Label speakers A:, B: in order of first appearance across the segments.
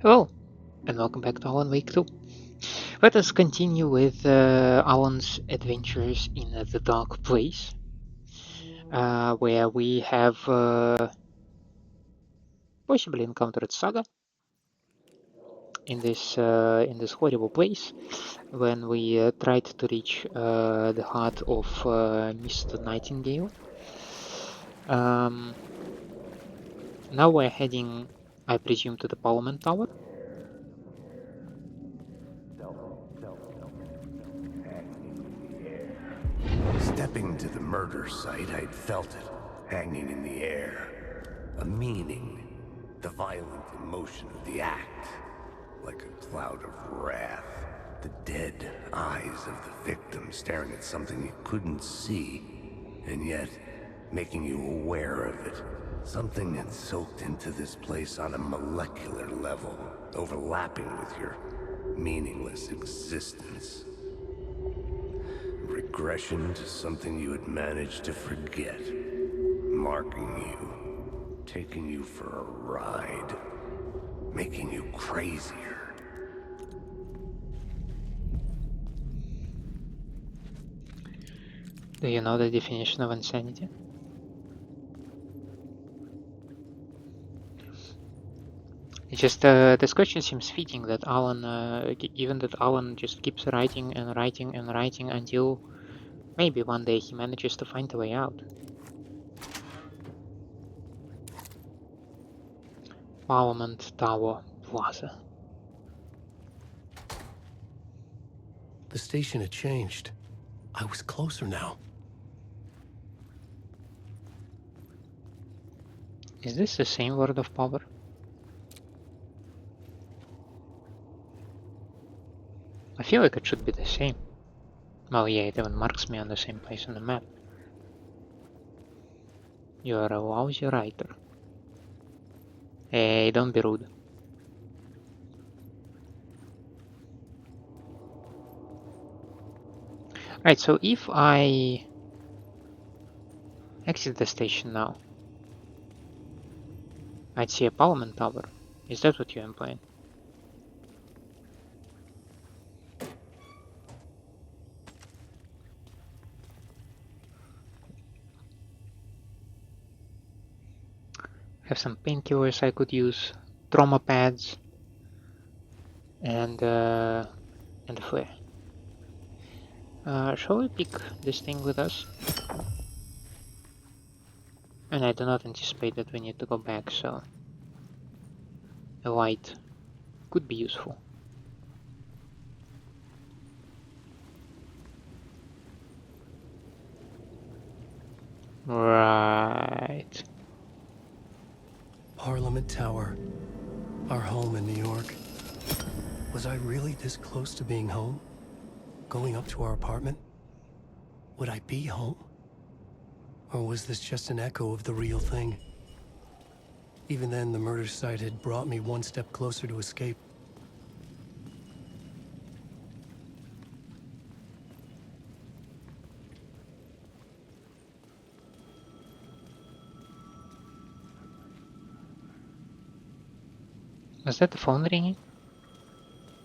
A: Hello, and welcome back to Alan Wake 2. Let us continue with Alan's adventures in the Dark Place, where we have possibly encountered Saga in this horrible place when we tried to reach the heart of Mr. Nightingale. Um, Now we're heading, I presume, to the Parliament Tower.
B: Stepping to the murder site, I'd felt it, hanging in the air. A meaning, the violent emotion of the act. Like a cloud of wrath. The dead eyes of the victim staring at something you couldn't see, and yet making you aware of it. Something had soaked into this place on a molecular level, overlapping with your meaningless existence. Regression to something you had managed to forget. Marking you. Taking you for a ride. Making you crazier.
A: Do you know the definition of insanity? It's just this question seems fitting that Alan, even that Alan just keeps writing and writing and writing until maybe one day he manages to find a way out. Parliament Tower Plaza.
C: The station had changed. I was closer now.
A: Is this the same word of power? I feel like it should be the same. Well, yeah, it even marks me on the same place on the map. You are a lousy writer. Hey, don't be rude. Right, so if I exit the station now, I'd see a Parliament Tower. Is that what you're implying? Have some painkillers I could use, trauma pads, and a flare. Shall we pick this thing with us? And I do not anticipate that we need to go back, so a light could be useful. Right.
C: Parliament Tower. Our home in New York. Was I really this close to being home? Going up to our apartment? Would I be home? Or was this just an echo of the real thing? Even then, the murder site had brought me one step closer to escape.
A: Was that the phone ringing?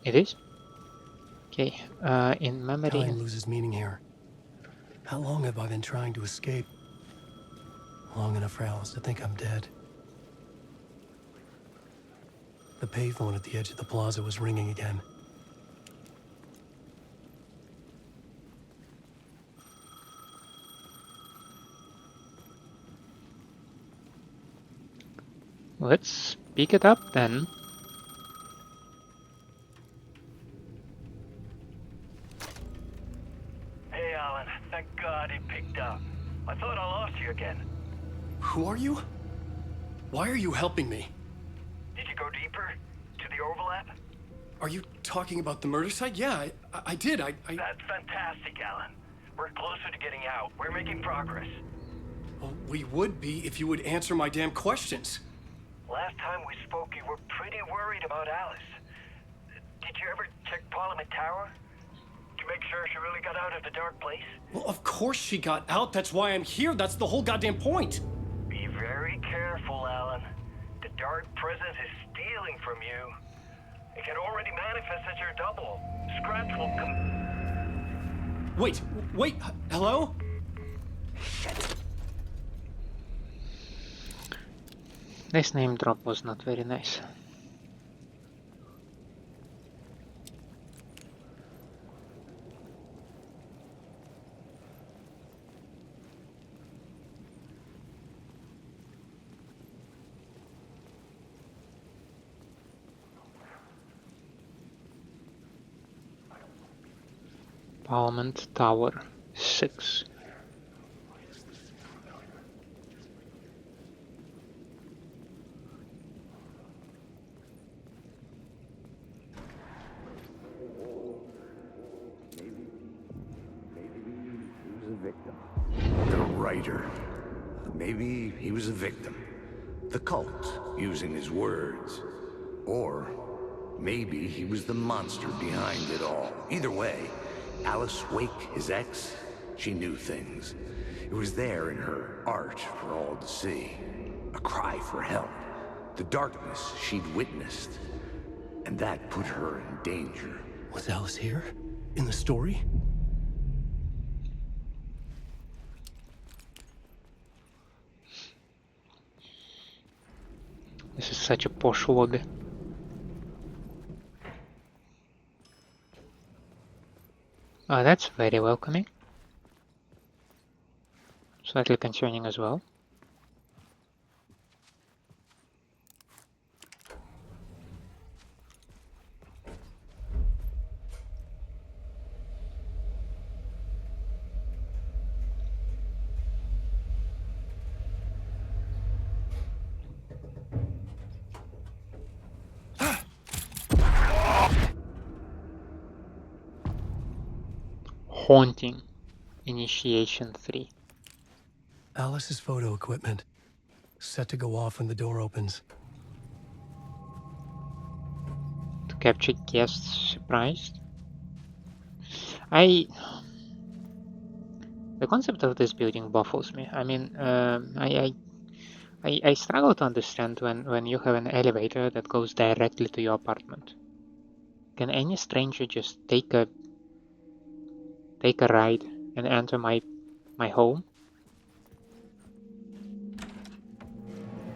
A: It is? Okay, in memory...
C: Time loses meaning here. How long have I been trying to escape? Long enough for Alice to think I'm dead. The payphone at the edge of the plaza was ringing again.
A: Let's pick it up then.
D: Hey, Alan. Thank God it picked up. I thought I lost you again.
C: Who are you? Why are you helping me?
D: Did you go deeper? To the overlap?
C: Are you talking about the murder site? Yeah, I did. I...
D: That's fantastic, Alan. We're closer to getting out. We're making progress.
C: Well, we would be if you would answer my damn questions.
D: Last time we spoke, you were pretty worried about Alice. Did you ever check Parliament Tower? To make sure she really got out of the dark place?
C: Well, of course she got out. That's why I'm here. That's the whole goddamn point.
D: Be very careful, Alan. The dark presence is stealing from you. It can already manifest as your double. Scratch will come.
C: Wait, hello?
A: This name drop was not very nice. Parliament Tower 6.
B: The writer. Maybe he was a victim. The cult, using his words. Or maybe he was the monster behind it all. Either way, Alice Wake, his ex, she knew things. It was there in her art for all to see. A cry for help. The darkness she'd witnessed. And that put her in danger.
C: Was Alice here? In the story?
A: This is such a posh lobby. Oh, that's very welcoming. Slightly concerning as well. Haunting. Initiation 3.
C: Alice's photo equipment. Set to go off when the door opens.
A: To capture guests surprised. The concept of this building baffles me. I mean, I struggle to understand when you have an elevator that goes directly to your apartment. Can any stranger just take a ride and enter my home?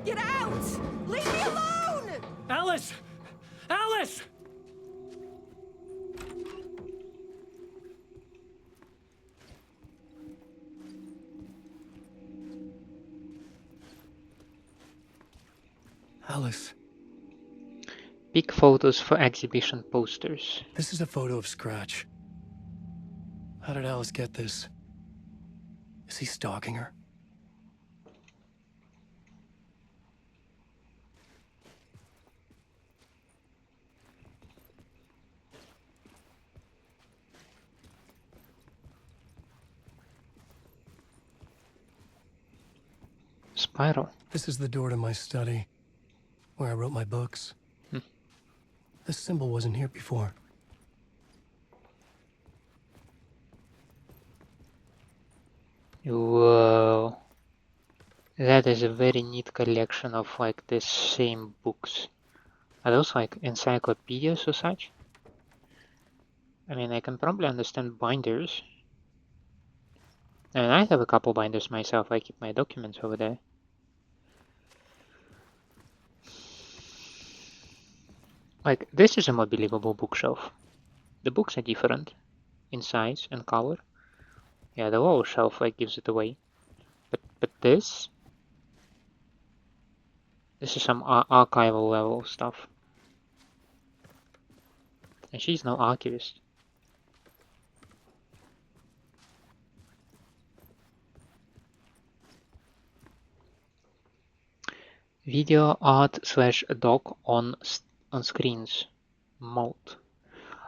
E: Get out! Leave me alone!
C: Alice! Alice! Alice.
A: Pick photos for exhibition posters.
C: This is a photo of Scratch. How did Alice get this? Is he stalking her?
A: Spiral.
C: This is the door to my study, where I wrote my books. This symbol wasn't here before.
A: Whoa. That is a very neat collection of like the same books. Are those like encyclopedias or such? I mean, I can probably understand binders. I mean, I have a couple binders myself. I keep my documents over there. Like, this is a more believable bookshelf. The books are different in size and color. Yeah, the lower shelf like gives it away. But this is some archival level stuff. And she's no archivist. Video art / doc on screens. Mode.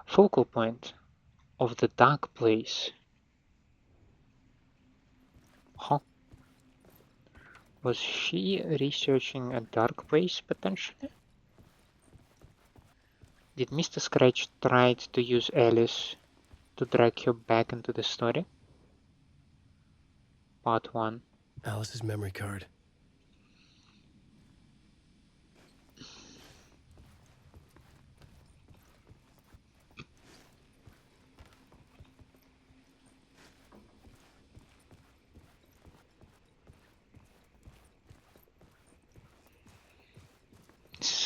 A: Focal point of the dark place. Huh? Was she researching a dark place potentially? Did Mr. Scratch try to use Alice to drag her back into the story? Part 1.
C: Alice's memory card.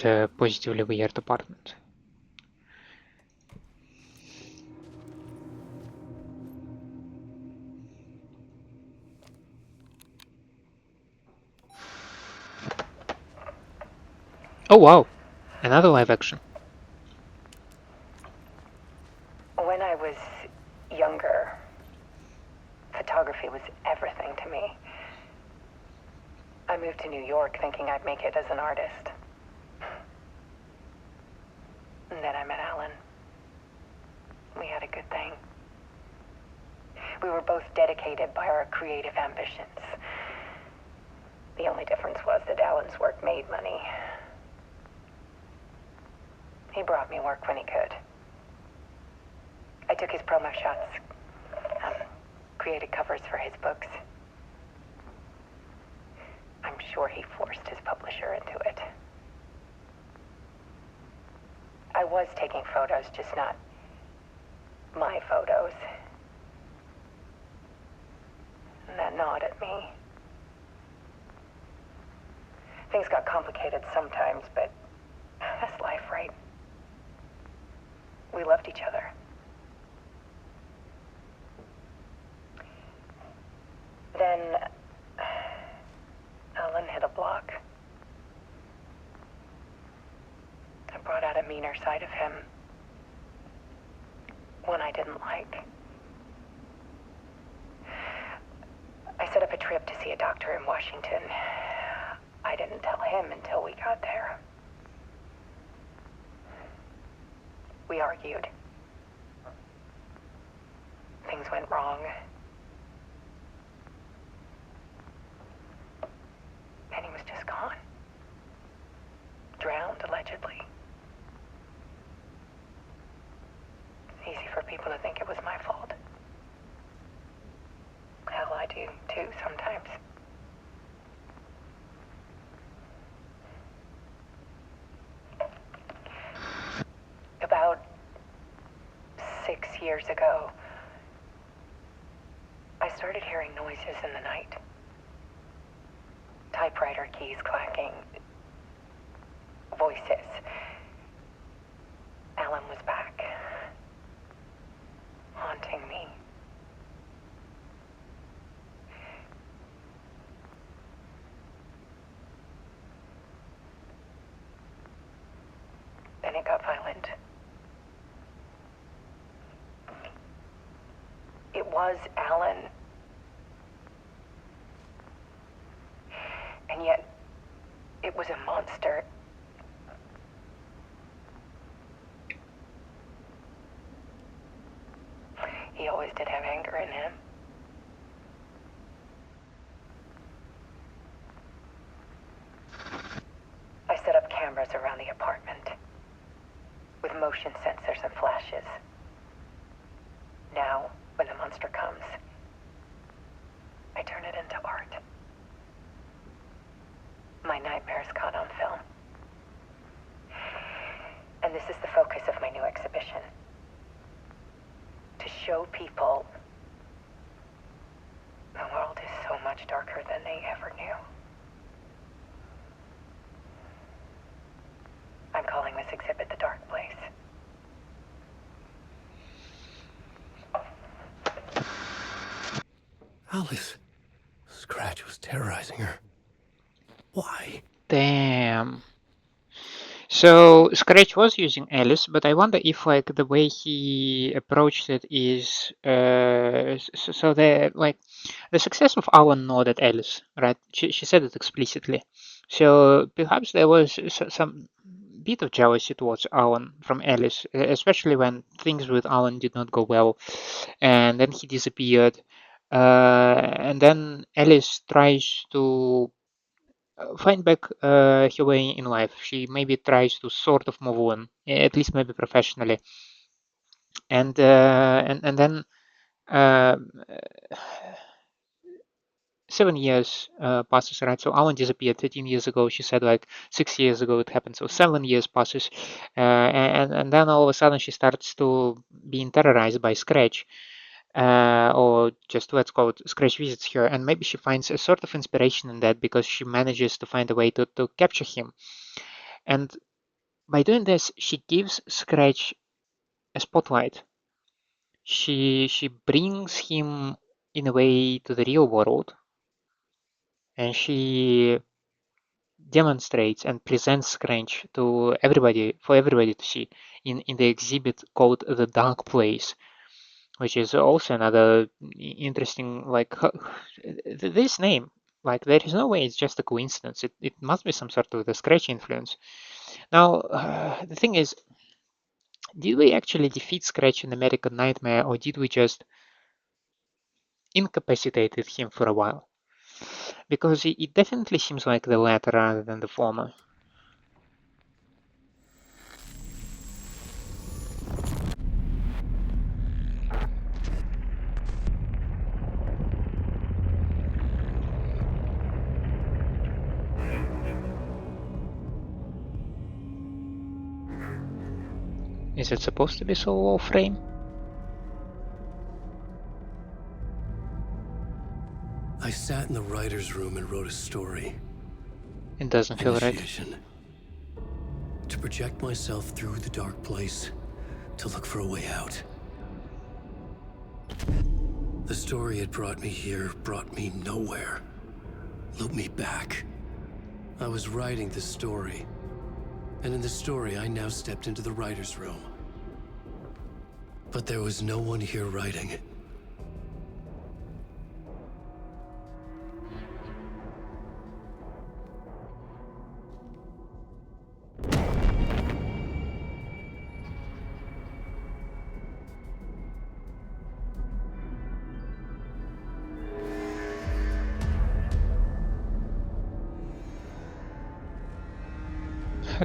A: this positively weird apartment. Oh wow, another live action.
F: When I was younger, photography was everything to me. I moved to New York thinking I'd make it as an artist. And then I met Alan. We had a good thing. We were both dedicated by our creative ambitions. The only difference was that Alan's work made money. He brought me work when he could. I took his promo shots, created covers for his books. I'm sure he forced his publisher into it. I was taking photos, just not my photos. And that gnawed at me. Things got complicated sometimes, but that's life, right? We loved each other. Then Alan hit a block. I brought out a meaner side of him. One I didn't like. I set up a trip to see a doctor in Washington. I didn't tell him until we got there. We argued. Things went wrong. And he was just gone. Drowned, allegedly. It's easy for people to think it was my fault. Hell, I do too sometimes. About 6 years ago, I started hearing noises in the night. Typewriter keys clacking. Voices. Alan was back. Haunting me. Then it got violent. It was Alan. And yet, it was a monster. He always did have anger in him. I set up cameras around the apartment with motion sensors and flashes. Now, when the monster comes, I turn it into art. My nightmares caught on film. And this is the focus of my new exhibition. To show people the world is so much darker than they ever knew. I'm calling this exhibit The Dark Place.
C: Alice. Scratch was terrorizing her. Why?
A: Damn. So Scratch was using Alice, but I wonder if like the way he approached it is so the success of Alan gnawed at Alice, right? She said it explicitly. So perhaps there was some bit of jealousy towards Alan from Alice, especially when things with Alan did not go well, and then he disappeared, and then Alice tries to find back her way in life. She maybe tries to sort of move on, at least maybe professionally, and then uh, 7 years passes, right? So Alan disappeared 13 years ago. She said like 6 years ago it happened. So 7 years passes, and then all of a sudden she starts to being terrorized by Scratch. Or just let's call it Scratch visits her, and maybe she finds a sort of inspiration in that because she manages to find a way to capture him. And by doing this, she gives Scratch a spotlight. She brings him in a way to the real world, and she demonstrates and presents Scratch to everybody, for everybody to see in the exhibit called The Dark Place, which is also another interesting, like, this name. Like, there is no way it's just a coincidence. It must be some sort of the Scratch influence. Now, the thing is, did we actually defeat Scratch in American Nightmare, or did we just incapacitated him for a while? Because it definitely seems like the latter rather than the former. Is it supposed to be so low frame?
C: I sat in the writer's room and wrote a story.
A: It doesn't feel right.
C: Initiation. To project myself through the dark place, to look for a way out. The story had brought me here, brought me nowhere. Looped me back. I was writing the story. And in the story, I now stepped into the writer's room. But there was no one here writing it.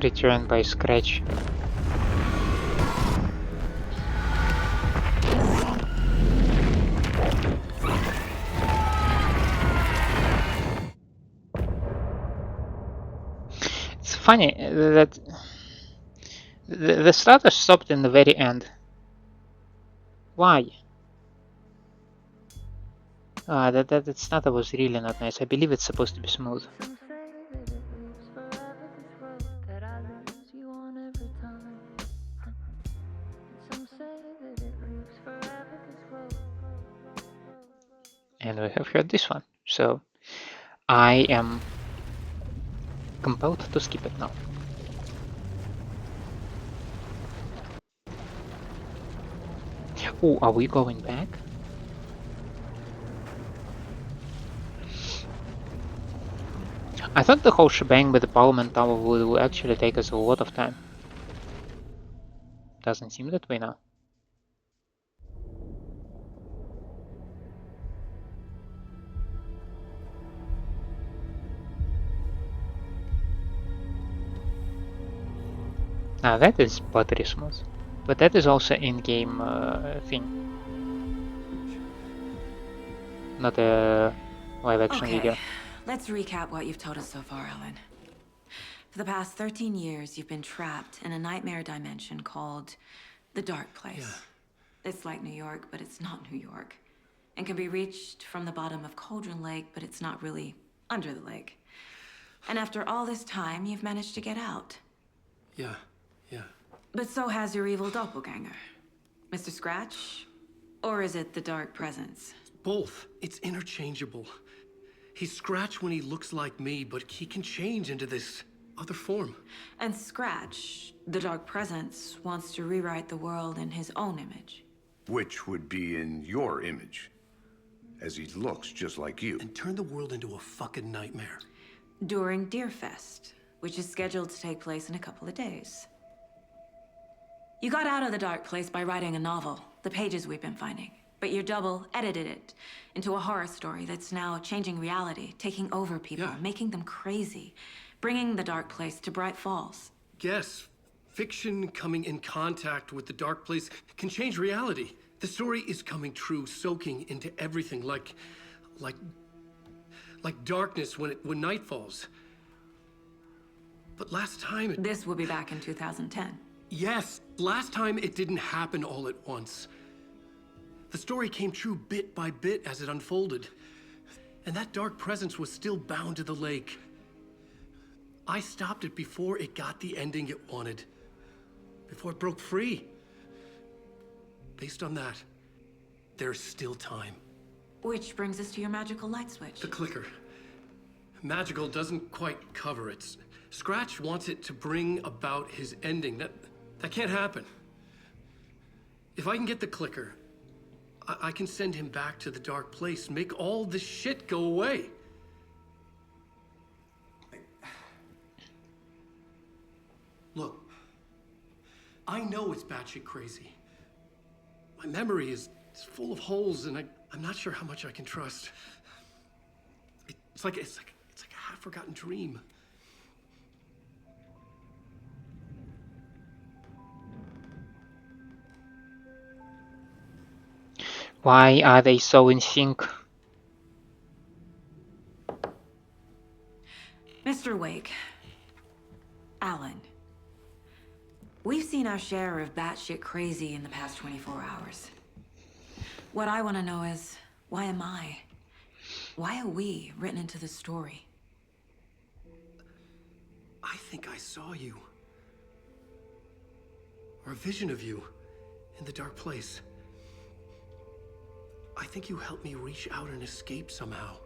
A: Returned by Scratch. It's funny that the starter stopped in the very end. Why? That starter was really not nice. I believe it's supposed to be smooth. And we have heard this one, so I am compelled to skip it now. Oh, are we going back? I thought the whole shebang with the Parliament Tower would actually take us a lot of time. Doesn't seem that way now. Now that is buttery smooth, but that is also in-game thing, not a live-action video.
G: Let's recap what you've told us so far, Alan. For the past 13 years, you've been trapped in a nightmare dimension called the Dark Place. Yeah. It's like New York, but it's not New York. And can be reached from the bottom of Cauldron Lake, but it's not really under the lake. And after all this time, you've managed to get out.
C: Yeah.
G: But so has your evil doppelganger. Mr. Scratch? Or is it the Dark Presence?
C: Both. It's interchangeable. He's Scratch when he looks like me, but he can change into this other form.
G: And Scratch, the Dark Presence, wants to rewrite the world in his own image.
B: Which would be in your image, as he looks just like you.
C: And turn the world into a fucking nightmare.
G: During Deerfest, which is scheduled to take place in a couple of days. You got out of the Dark Place by writing a novel, the pages we've been finding. But your double edited it into a horror story that's now changing reality, taking over people, making them crazy, bringing the Dark Place to Bright Falls.
C: Yes, fiction coming in contact with the Dark Place can change reality. The story is coming true, soaking into everything like darkness when night falls. But last time
G: This will be back in 2010.
C: Yes, last time it didn't happen all at once. The story came true bit by bit as it unfolded. And that dark presence was still bound to the lake. I stopped it before it got the ending it wanted. Before it broke free. Based on that, there's still time.
G: Which brings us to your magical light switch.
C: The clicker. Magical doesn't quite cover it. Scratch wants it to bring about his ending. That can't happen. If I can get the clicker, I can send him back to the dark place, make all this shit go away. Look, I know it's batshit crazy. My memory is full of holes, and I'm not sure how much I can trust. It's like a half-forgotten dream.
A: Why are they so in sync?
G: Mr. Wake. Alan. We've seen our share of batshit crazy in the past 24 hours. What I want to know is, why am I? Why are we written into the story?
C: I think I saw you. Or a vision of you in the dark place. I think you helped me reach out and escape somehow.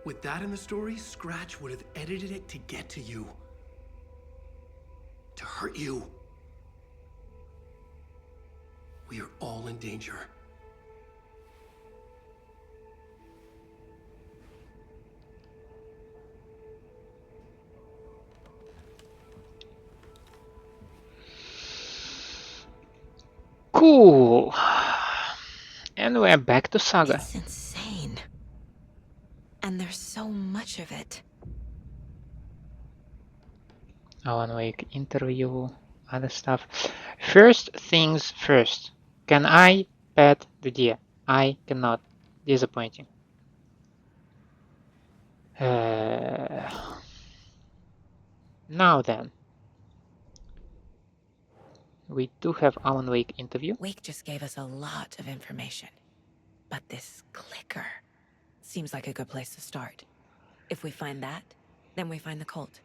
C: With that in the story, Scratch would have edited it to get to you. To hurt you. We are all in danger.
A: Cool. And we're back to Saga.
G: It's insane. And there's so much of it.
A: Alan Wake interview, other stuff. First things first. Can I pet the deer? I cannot. Disappointing. Now then. We do have Alan Wake interview.
G: Wake just gave us a lot of information. But this clicker seems like a good place to start. If we find that, then we find the cult.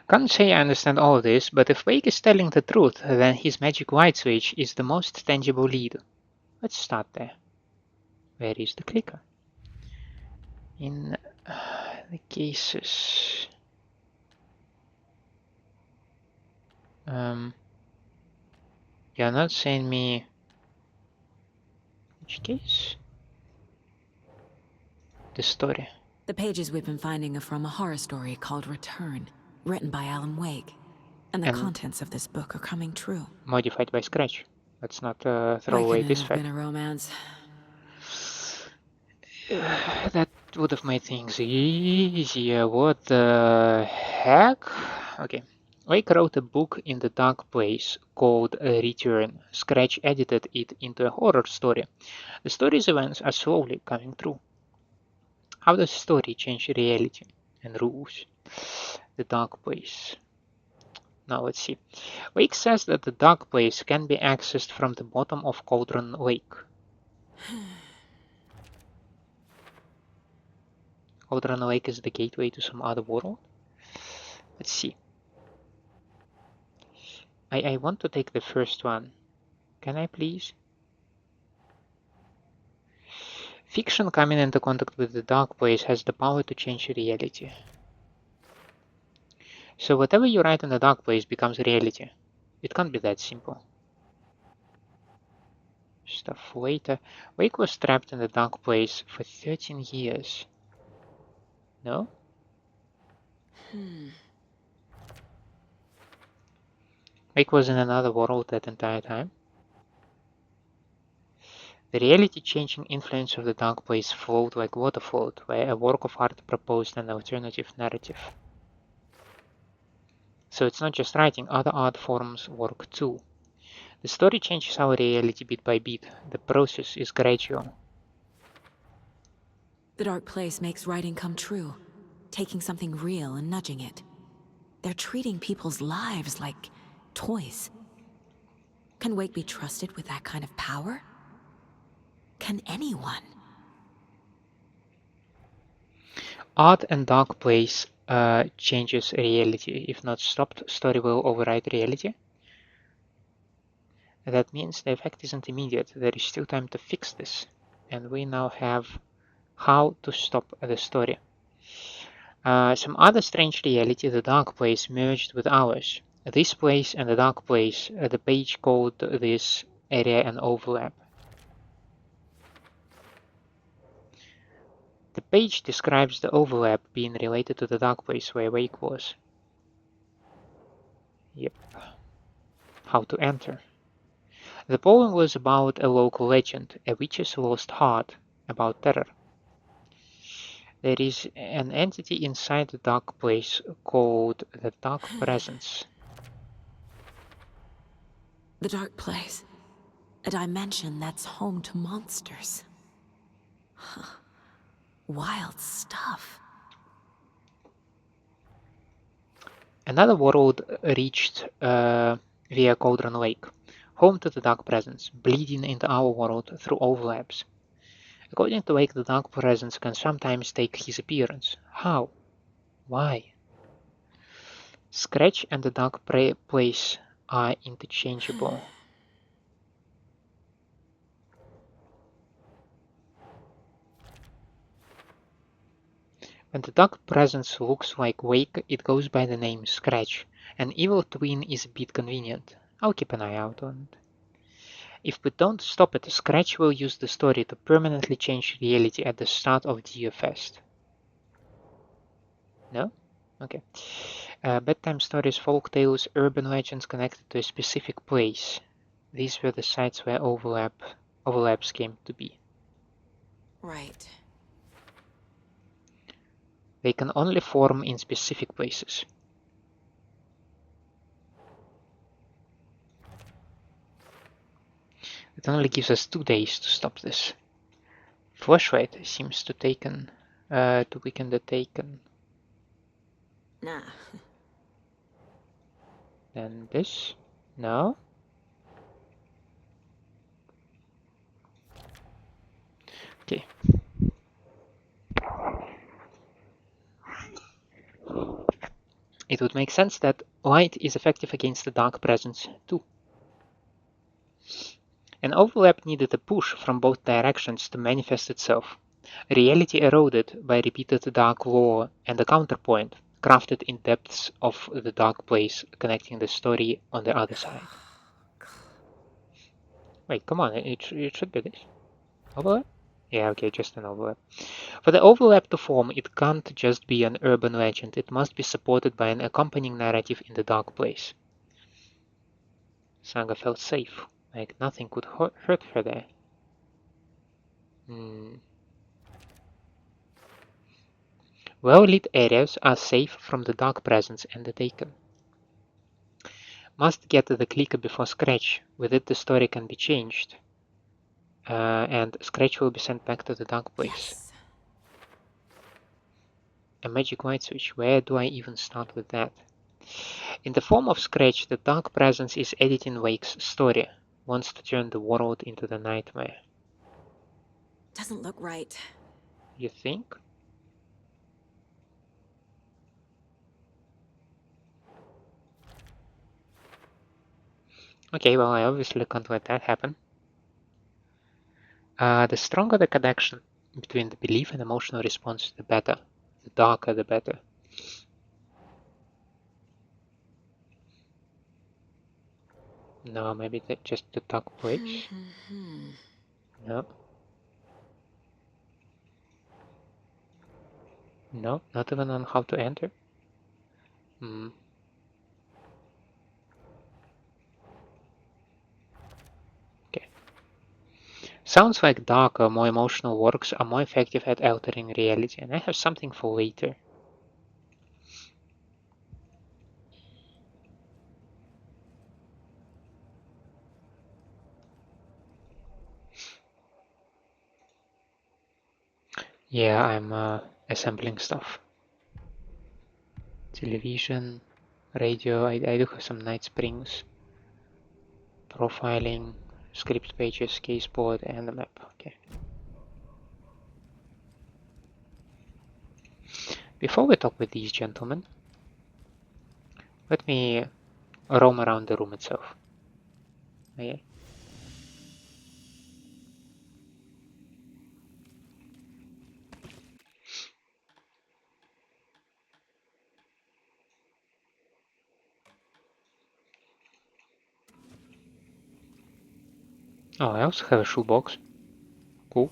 A: Can't say I understand all of this, but if Wake is telling the truth, then his magic light switch is the most tangible lead. Let's start there. Where is the clicker? In the cases. You're not saying me which case? The story.
G: The pages we've been finding are from a horror story called Return, written by Alan Wake. And the contents of this book are coming true.
A: Modified by Scratch. Let's not throw away this fact.
G: Been a romance.
A: That would have made things easier. What the heck? Okay. Wake wrote a book in the dark place called Return. Scratch edited it into a horror story. The story's events are slowly coming true. How does story change reality and rules? The dark place. Now let's see. Wake says that the dark place can be accessed from the bottom of Cauldron Lake. Cauldron Lake is the gateway to some other world. Let's see. I want to take the first one. Can I please? Fiction coming into contact with the dark place has the power to change reality. So whatever you write in the dark place becomes reality. It can't be that simple. Stuff later. Wake was trapped in the dark place for 13 years. No? Wake was in another world that entire time. The reality-changing influence of the dark place flowed like water flowed, where a work of art proposed an alternative narrative. So it's not just writing, other art forms work too. The story changes our reality bit by bit. The process is gradual.
G: The dark place makes writing come true, taking something real and nudging it. They're treating people's lives like toys. Can Wake be trusted with that kind of power? Can anyone?
A: Odd and dark place changes reality. If not stopped, story will override reality. That means the effect isn't immediate. There is still time to fix this. And we now have how to stop the story. Some other strange reality, the dark place merged with ours. This place and the dark place, the page called this area an overlap. The page describes the overlap being related to the dark place where Wake was. Yep. How to enter. The poem was about a local legend, a witch's lost heart, about terror. There is an entity inside the dark place called the Dark Presence.
G: The dark place. A dimension that's home to monsters. Huh. Wild stuff.
A: Another world reached via Cauldron Lake, home to the Dark Presence, bleeding into our world through overlaps. According to Wake, the Dark Presence can sometimes take his appearance. How? Why? Scratch and the Dark Place are interchangeable. When the Dark Presence looks like Wake, it goes by the name Scratch. An evil twin is a bit convenient. I'll keep an eye out on it. If we don't stop it, Scratch will use the story to permanently change reality at the start of the Fest. No? Okay. Bedtime stories, folk tales, urban legends connected to a specific place. These were the sites where overlaps came to be.
G: Right.
A: They can only form in specific places. It only gives us 2 days to stop this. Flashlight seems to weaken the Taken.
G: Nah.
A: Then this? No? Okay. It would make sense that light is effective against the dark presence too. An overlap needed a push from both directions to manifest itself. Reality eroded by repeated dark lore and a counterpoint, crafted in depths of the dark place, connecting the story on the other side. Wait, come on, it should be this. Overlap? Yeah, okay, just an overlap. For the overlap to form, it can't just be an urban legend, it must be supported by an accompanying narrative in the dark place. Saga felt safe, like nothing could hurt her there. Well-lit areas are safe from the dark presence and the Taken. Must get the clicker before Scratch, with it the story can be changed. And Scratch will be sent back to the dark place.
G: Yes.
A: A magic light switch, where do I even start with that? In the form of Scratch, the dark presence is editing Wake's story, wants to turn the world into the nightmare.
G: Doesn't look right.
A: You think? Okay, well, I obviously can't let that happen. The stronger the connection between the belief and emotional response, the better. The darker, the better. No, maybe just the dark place. No. No, not even on how to enter. Okay. Sounds like darker, more emotional works are more effective at altering reality, and I have something for later. Yeah, I'm assembling stuff. Television, radio, I do have some Night Springs. Profiling, script pages, case board, and the map. Okay. Before we talk with these gentlemen, let me roam around the room itself. Okay. Oh, I also have a shoebox. Cool.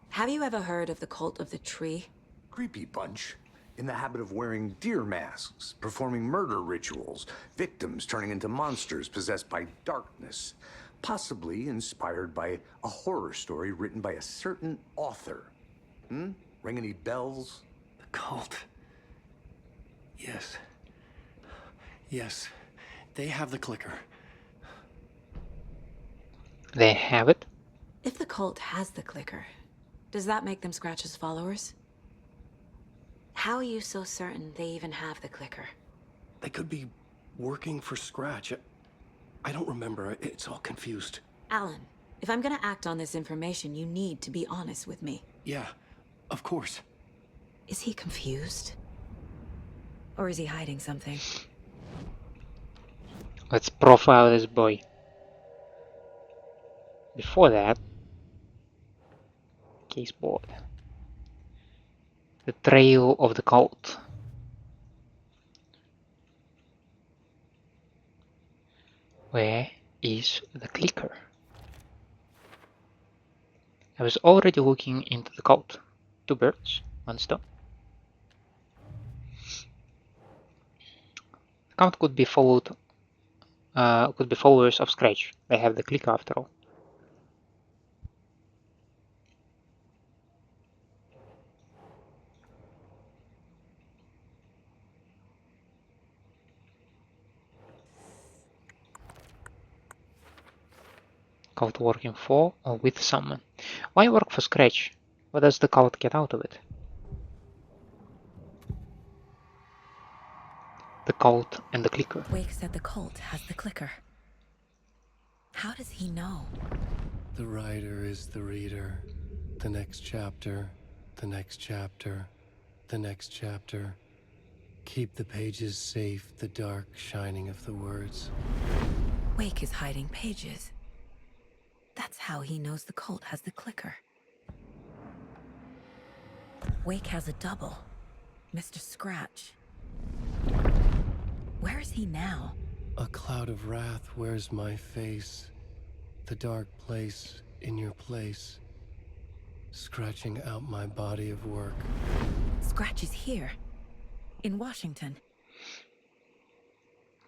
G: Have you ever heard of the cult of the tree?
B: Creepy bunch. In the habit of wearing deer masks, performing murder rituals, victims turning into monsters possessed by darkness. Possibly inspired by a horror story written by a certain author. Ring any bells?
C: The cult. Yes. Yes. They have the clicker.
A: They have it?
G: If the cult has the clicker, does that make them Scratch's followers? How are you so certain they even have the clicker?
C: They could be working for Scratch. I don't remember. It's all confused.
G: Alan, if I'm gonna act on this information, you need to be honest with me.
C: Yeah, of course.
G: Is he confused? Or is he hiding something?
A: Let's profile this boy. Before that, case board. The trail of the cult. Where is the clicker? I was already looking into the cult. 2 birds, 1 stone. The cult could be followers of Scratch. They have the clicker after all. Cult working for or with someone. Why work for Scratch? What does the cult get out of it? The cult and the clicker.
G: Wake said the cult has the clicker. How does he know?
C: The writer is the reader. The next chapter, the next chapter, the next chapter. Keep the pages safe, the dark shining of the words.
G: Wake is hiding pages. That's how he knows the cult has the clicker. Wake has a double. Mr. Scratch. Where is he now?
C: A cloud of wrath wears my face. The dark place in your place. Scratching out my body of work.
G: Scratch is here. In Washington.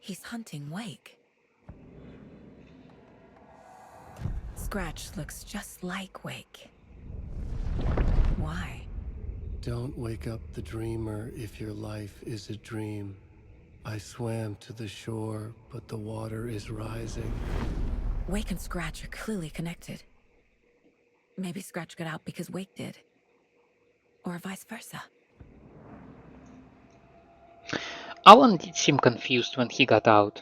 G: He's hunting Wake. Scratch looks just like Wake. Why?
C: Don't wake up the dreamer if your life is a dream. I swam to the shore, but the water is rising.
G: Wake and Scratch are clearly connected. Maybe Scratch got out because Wake did. Or vice versa.
A: Alan did seem confused when he got out.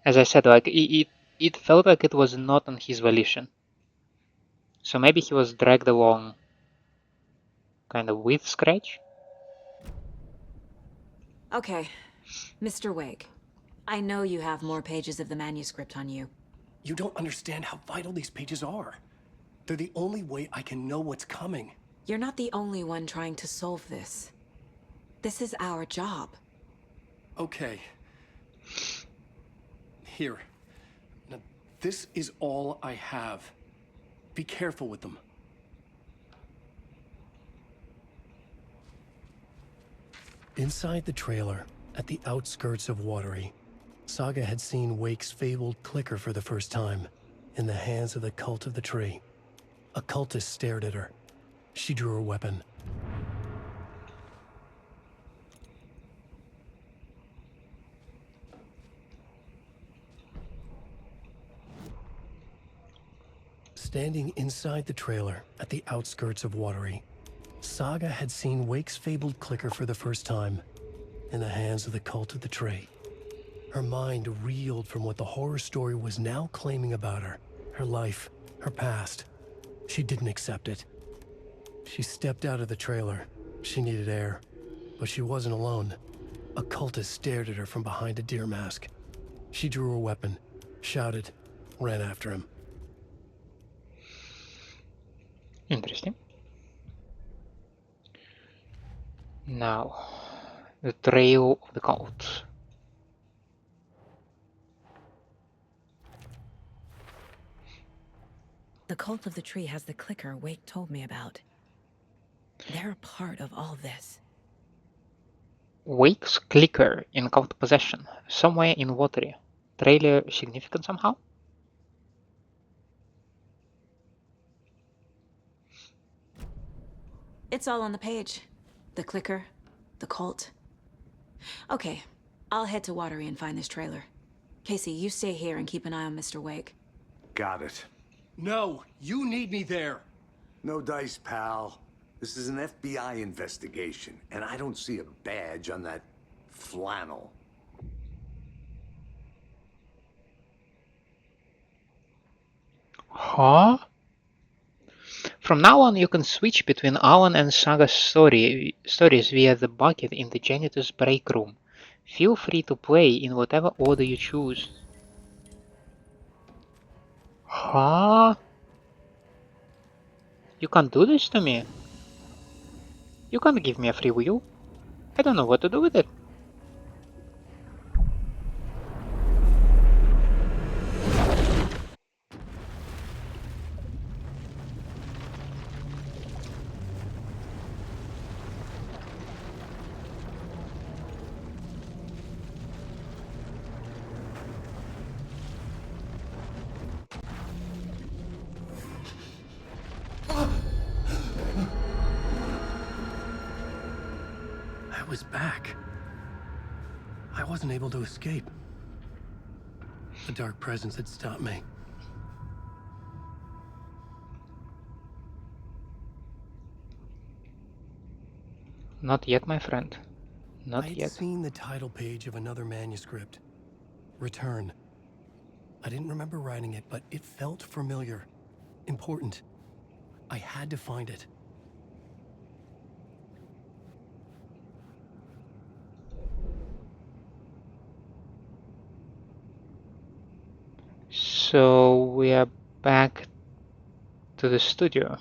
A: As I said, like it felt like it was not on his volition. So maybe he was dragged along kind of with Scratch?
G: Okay, Mr. Wake. I know you have more pages of the manuscript on you.
C: You don't understand how vital these pages are. They're the only way I can know what's coming.
G: You're not the only one trying to solve this. This is our job.
C: Okay. Here. Now, this is all I have. Be careful with them. Inside the trailer, at the outskirts of Watery, Saga had seen Wake's fabled clicker for the first time, in the hands of the cult of the tree. A cultist stared at her. She drew her weapon. Standing inside the trailer at the outskirts of Watery, Saga had seen Wake's fabled clicker for the first time, in the hands of the cult of the tree. Her mind reeled from what the horror story was now claiming about her. Her life, her past. She didn't accept it. She stepped out of the trailer. She needed air. But she wasn't alone. A cultist stared at her from behind a deer mask. She drew her weapon, shouted, ran after him.
A: Interesting. Now, the trail of the cult.
H: The cult of the tree has the clicker Wake told me about. They're a part of all this.
A: Wake's clicker in cult possession, somewhere in Watery. Trailer significant somehow?
G: It's all on the page. The clicker, the cult. Okay, I'll head to Watery and find this trailer. Casey, you stay here and keep an eye on Mr. Wake.
B: Got it.
C: No, you need me there.
B: No dice, pal. This is an FBI investigation, and I don't see a badge on that flannel.
A: Huh? From now on, you can switch between Alan and Saga's stories via the bucket in the janitor's break room. Feel free to play in whatever order you choose. Huh? You can't do this to me? You can't give me a free will? I don't know what to do with it.
C: I was back. I wasn't able to escape. The dark presence had stopped me.
A: Not yet, my friend. Not
C: I'd
A: yet.
C: seen the title page of another manuscript. Return. I didn't remember writing it, but it felt familiar. Important. I had to find it.
A: So we are back to the studio.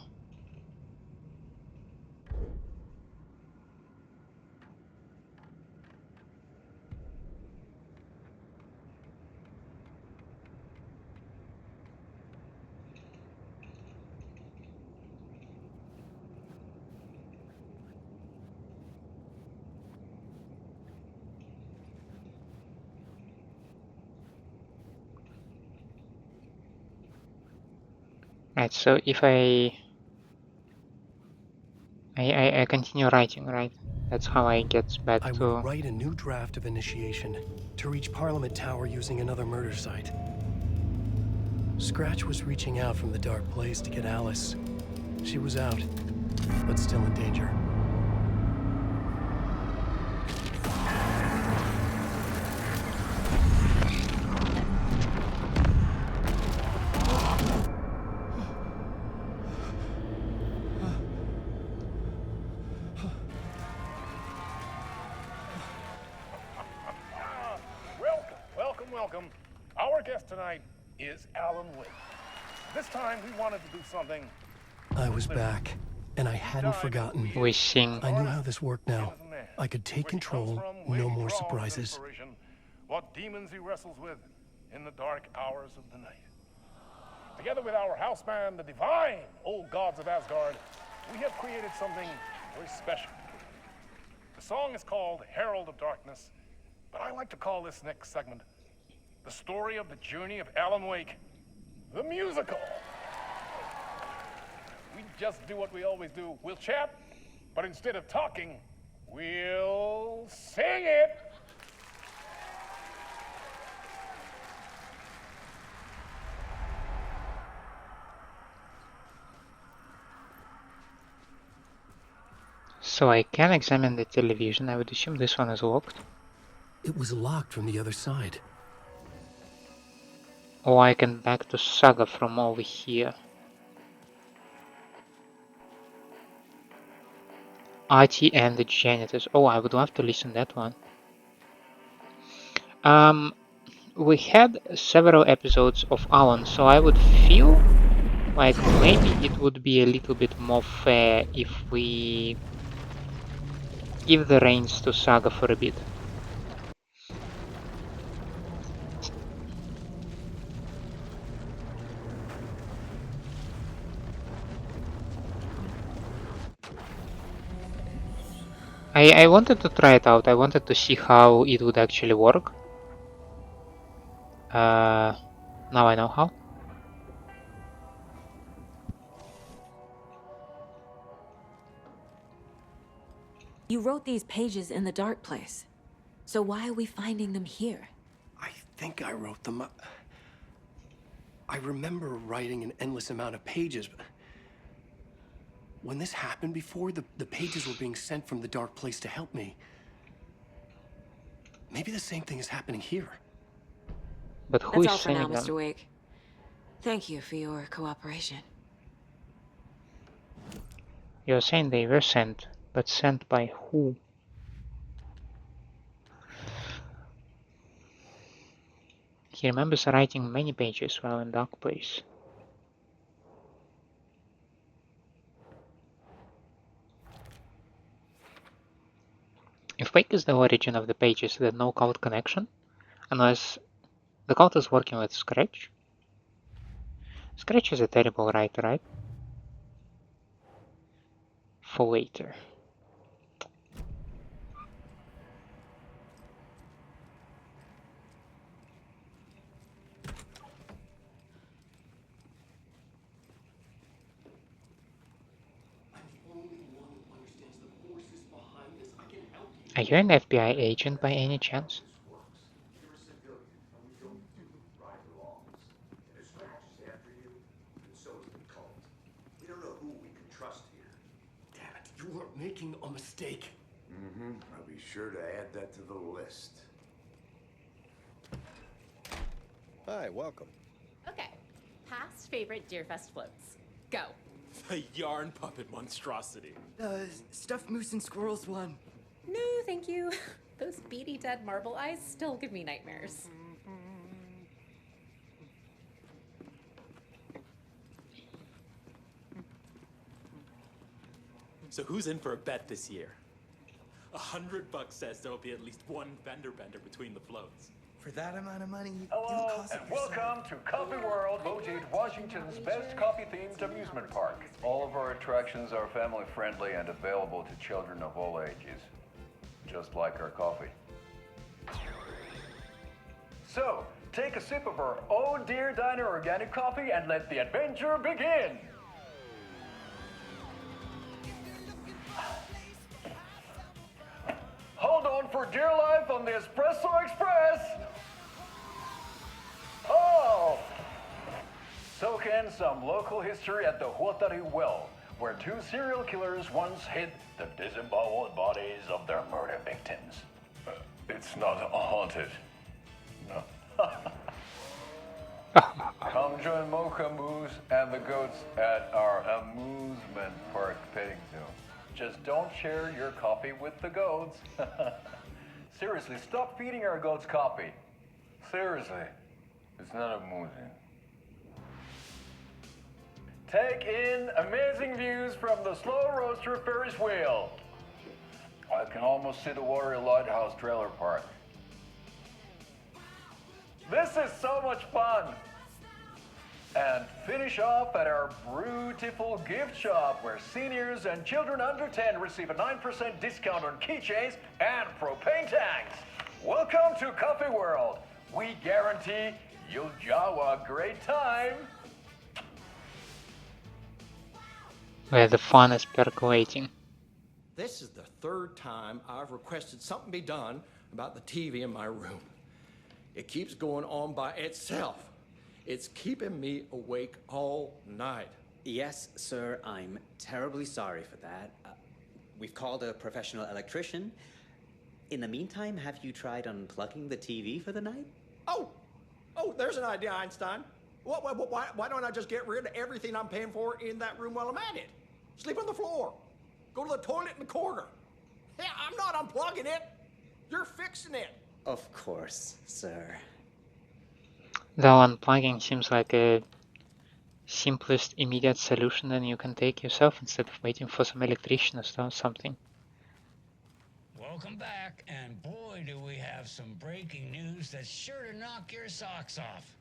A: Right, so if I continue writing, right? That's how I get back
C: I
A: to...
C: would write a new draft of initiation to reach Parliament Tower using another murder site. Scratch was reaching out from the dark place to get Alice. She was out, but still in danger.
I: Welcome. Our guest tonight is Alan Wake. This time we wanted to do something.
C: I was back, and I hadn't forgotten.
A: Wishing.
C: I knew how this worked now. I could take control, no more surprises.
I: What demons he wrestles with in the dark hours of the night. Together with our house band, the divine old gods of Asgard, we have created something very special. The song is called Herald of Darkness, but I like to call this next segment the story of the journey of Alan Wake, the musical. We just do what we always do. We'll chat, but instead of talking, we'll sing it.
A: So I can examine the television. I would assume this one is locked.
C: It was locked from the other side.
A: Or I can back to Saga from over here. IT and the janitors. Oh, I would love to listen to that one. We had several episodes of Alan, so I would feel like maybe it would be a little bit more fair if we give the reins to Saga for a bit. I wanted to try it out. I wanted to see how it would actually work. Now I know how.
H: You wrote these pages in the dark place. So why are we finding them here?
C: I think I wrote them. I remember writing an endless amount of pages, but when this happened before, the pages were being sent from the dark place to help me. Maybe the same thing is happening here.
A: But who
H: That's
A: is
H: all for now,
A: sending
H: Mr.
A: them?
H: Wake. Thank you for your cooperation.
A: You're saying they were sent, but sent by who? He remembers writing many pages while in dark place. If Wake is the origin of the pages, then no cult connection, unless the cult is working with Scratch. Scratch is a terrible writer, right? For later. Are you an FBI agent by any chance?
C: Damn it, you are making a mistake.
B: I'll be sure to add that to the list.
J: Hi, welcome.
K: Okay, past favorite Deerfest floats. Go.
L: The yarn puppet monstrosity.
E: Stuffed moose and squirrels one.
K: No, thank you. Those beady dead marble eyes still give me nightmares.
L: So who's in for a bet this year? $100 says there'll be at least one fender bender between the floats.
E: For that amount of money,
D: Hello, and welcome to Coffee World, voted Washington's best coffee-themed amusement park. All of our attractions are family-friendly and available to children of all ages, just like our coffee. So, take a sip of our Oh Dear Diner organic coffee and let the adventure begin! Hold on for dear life on the Espresso Express! Oh! Soak in some local history at the Watery well, where two serial killers once hid the disemboweled bodies of their murder victims. It's not haunted. No. Come join Mocha Moose and the goats at our amusement park petting zoo. Just don't share your coffee with the goats. Seriously, stop feeding our goats coffee. Seriously, it's not amusing. Take in amazing views from the Slow Roaster Ferris wheel. I can almost see the Watery Lighthouse trailer park. This is so much fun. And finish off at our beautiful gift shop where seniors and children under 10 receive a 9% discount on keychains and propane tanks. Welcome to Coffee World. We guarantee you'll have a great time.
A: Where the fun is percolating.
J: This is the third time I've requested something be done about the TV in my room. It keeps going on by itself. It's keeping me awake all night.
M: Yes, sir, I'm terribly sorry for that. we've called a professional electrician. In the meantime, have you tried unplugging the TV for the night?
J: Oh, there's an idea, Einstein. Why don't I just get rid of everything I'm paying for in that room while I'm at it? Sleep on the floor. Go to the toilet in the corner. Hey, I'm not unplugging it. You're fixing it.
M: Of course, sir.
A: Though unplugging seems like a simplest immediate solution that you can take yourself instead of waiting for some electrician or something.
N: Welcome back, and boy do we have some breaking news that's sure to knock your socks off.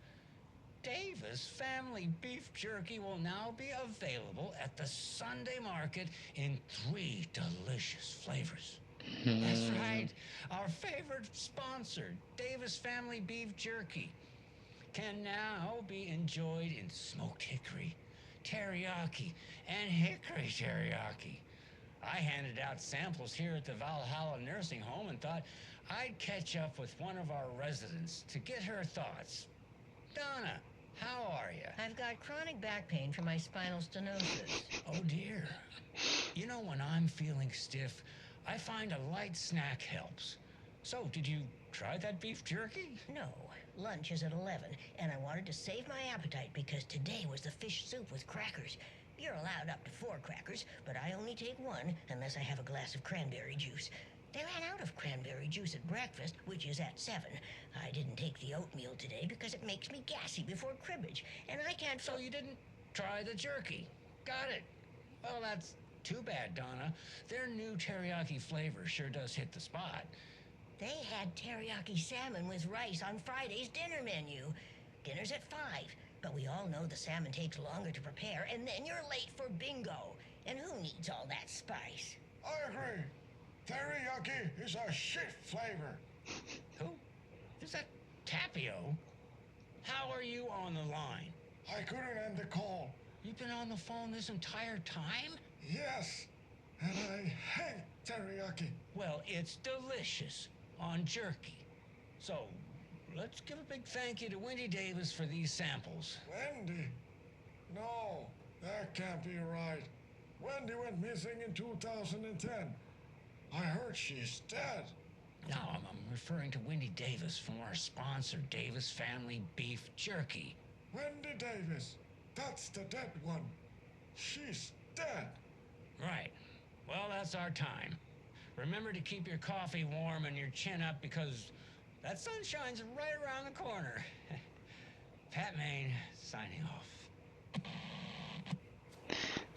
N: Davis Family Beef Jerky will now be available at the Sunday market in 3 delicious flavors. That's right, our favorite sponsor, Davis Family Beef Jerky, can now be enjoyed in smoked hickory, teriyaki, and hickory teriyaki. I handed out samples here at the Valhalla Nursing Home and thought I'd catch up with one of our residents to get her thoughts. Donna, how are you?
O: I've got chronic back pain from my spinal stenosis.
N: Oh dear. You know, when I'm feeling stiff, I find a light snack helps. So, did you try that beef jerky?
O: No. Lunch is at 11, and I wanted to save my appetite because today was the fish soup with crackers. You're allowed up to 4 crackers, but I only take 1 unless I have a glass of cranberry juice. They ran out of cranberry juice at breakfast, which is at 7. I didn't take the oatmeal today because it makes me gassy before cribbage, and I can't...
N: So you didn't try the jerky. Got it. Well, that's too bad, Donna. Their new teriyaki flavor sure does hit the spot.
O: They had teriyaki salmon with rice on Friday's dinner menu. Dinner's at 5, but we all know the salmon takes longer to prepare, and then you're late for bingo. And who needs all that spice?
P: I agree. Teriyaki is a shit flavor.
N: Who? Is that Tapio? How are you on the line?
P: I couldn't end the call.
N: You've been on the phone this entire time?
P: Yes, and I hate teriyaki.
N: Well, it's delicious on jerky. So, let's give a big thank you to Wendy Davis for these samples.
P: Wendy? No, that can't be right. Wendy went missing in 2010. I heard she's dead.
N: No, I'm referring to Wendy Davis from our sponsor, Davis Family Beef Jerky.
P: Wendy Davis. That's the dead one. She's dead.
N: Right. Well, that's our time. Remember to keep your coffee warm and your chin up because that sunshine's right around the corner. Pat Maine, signing off.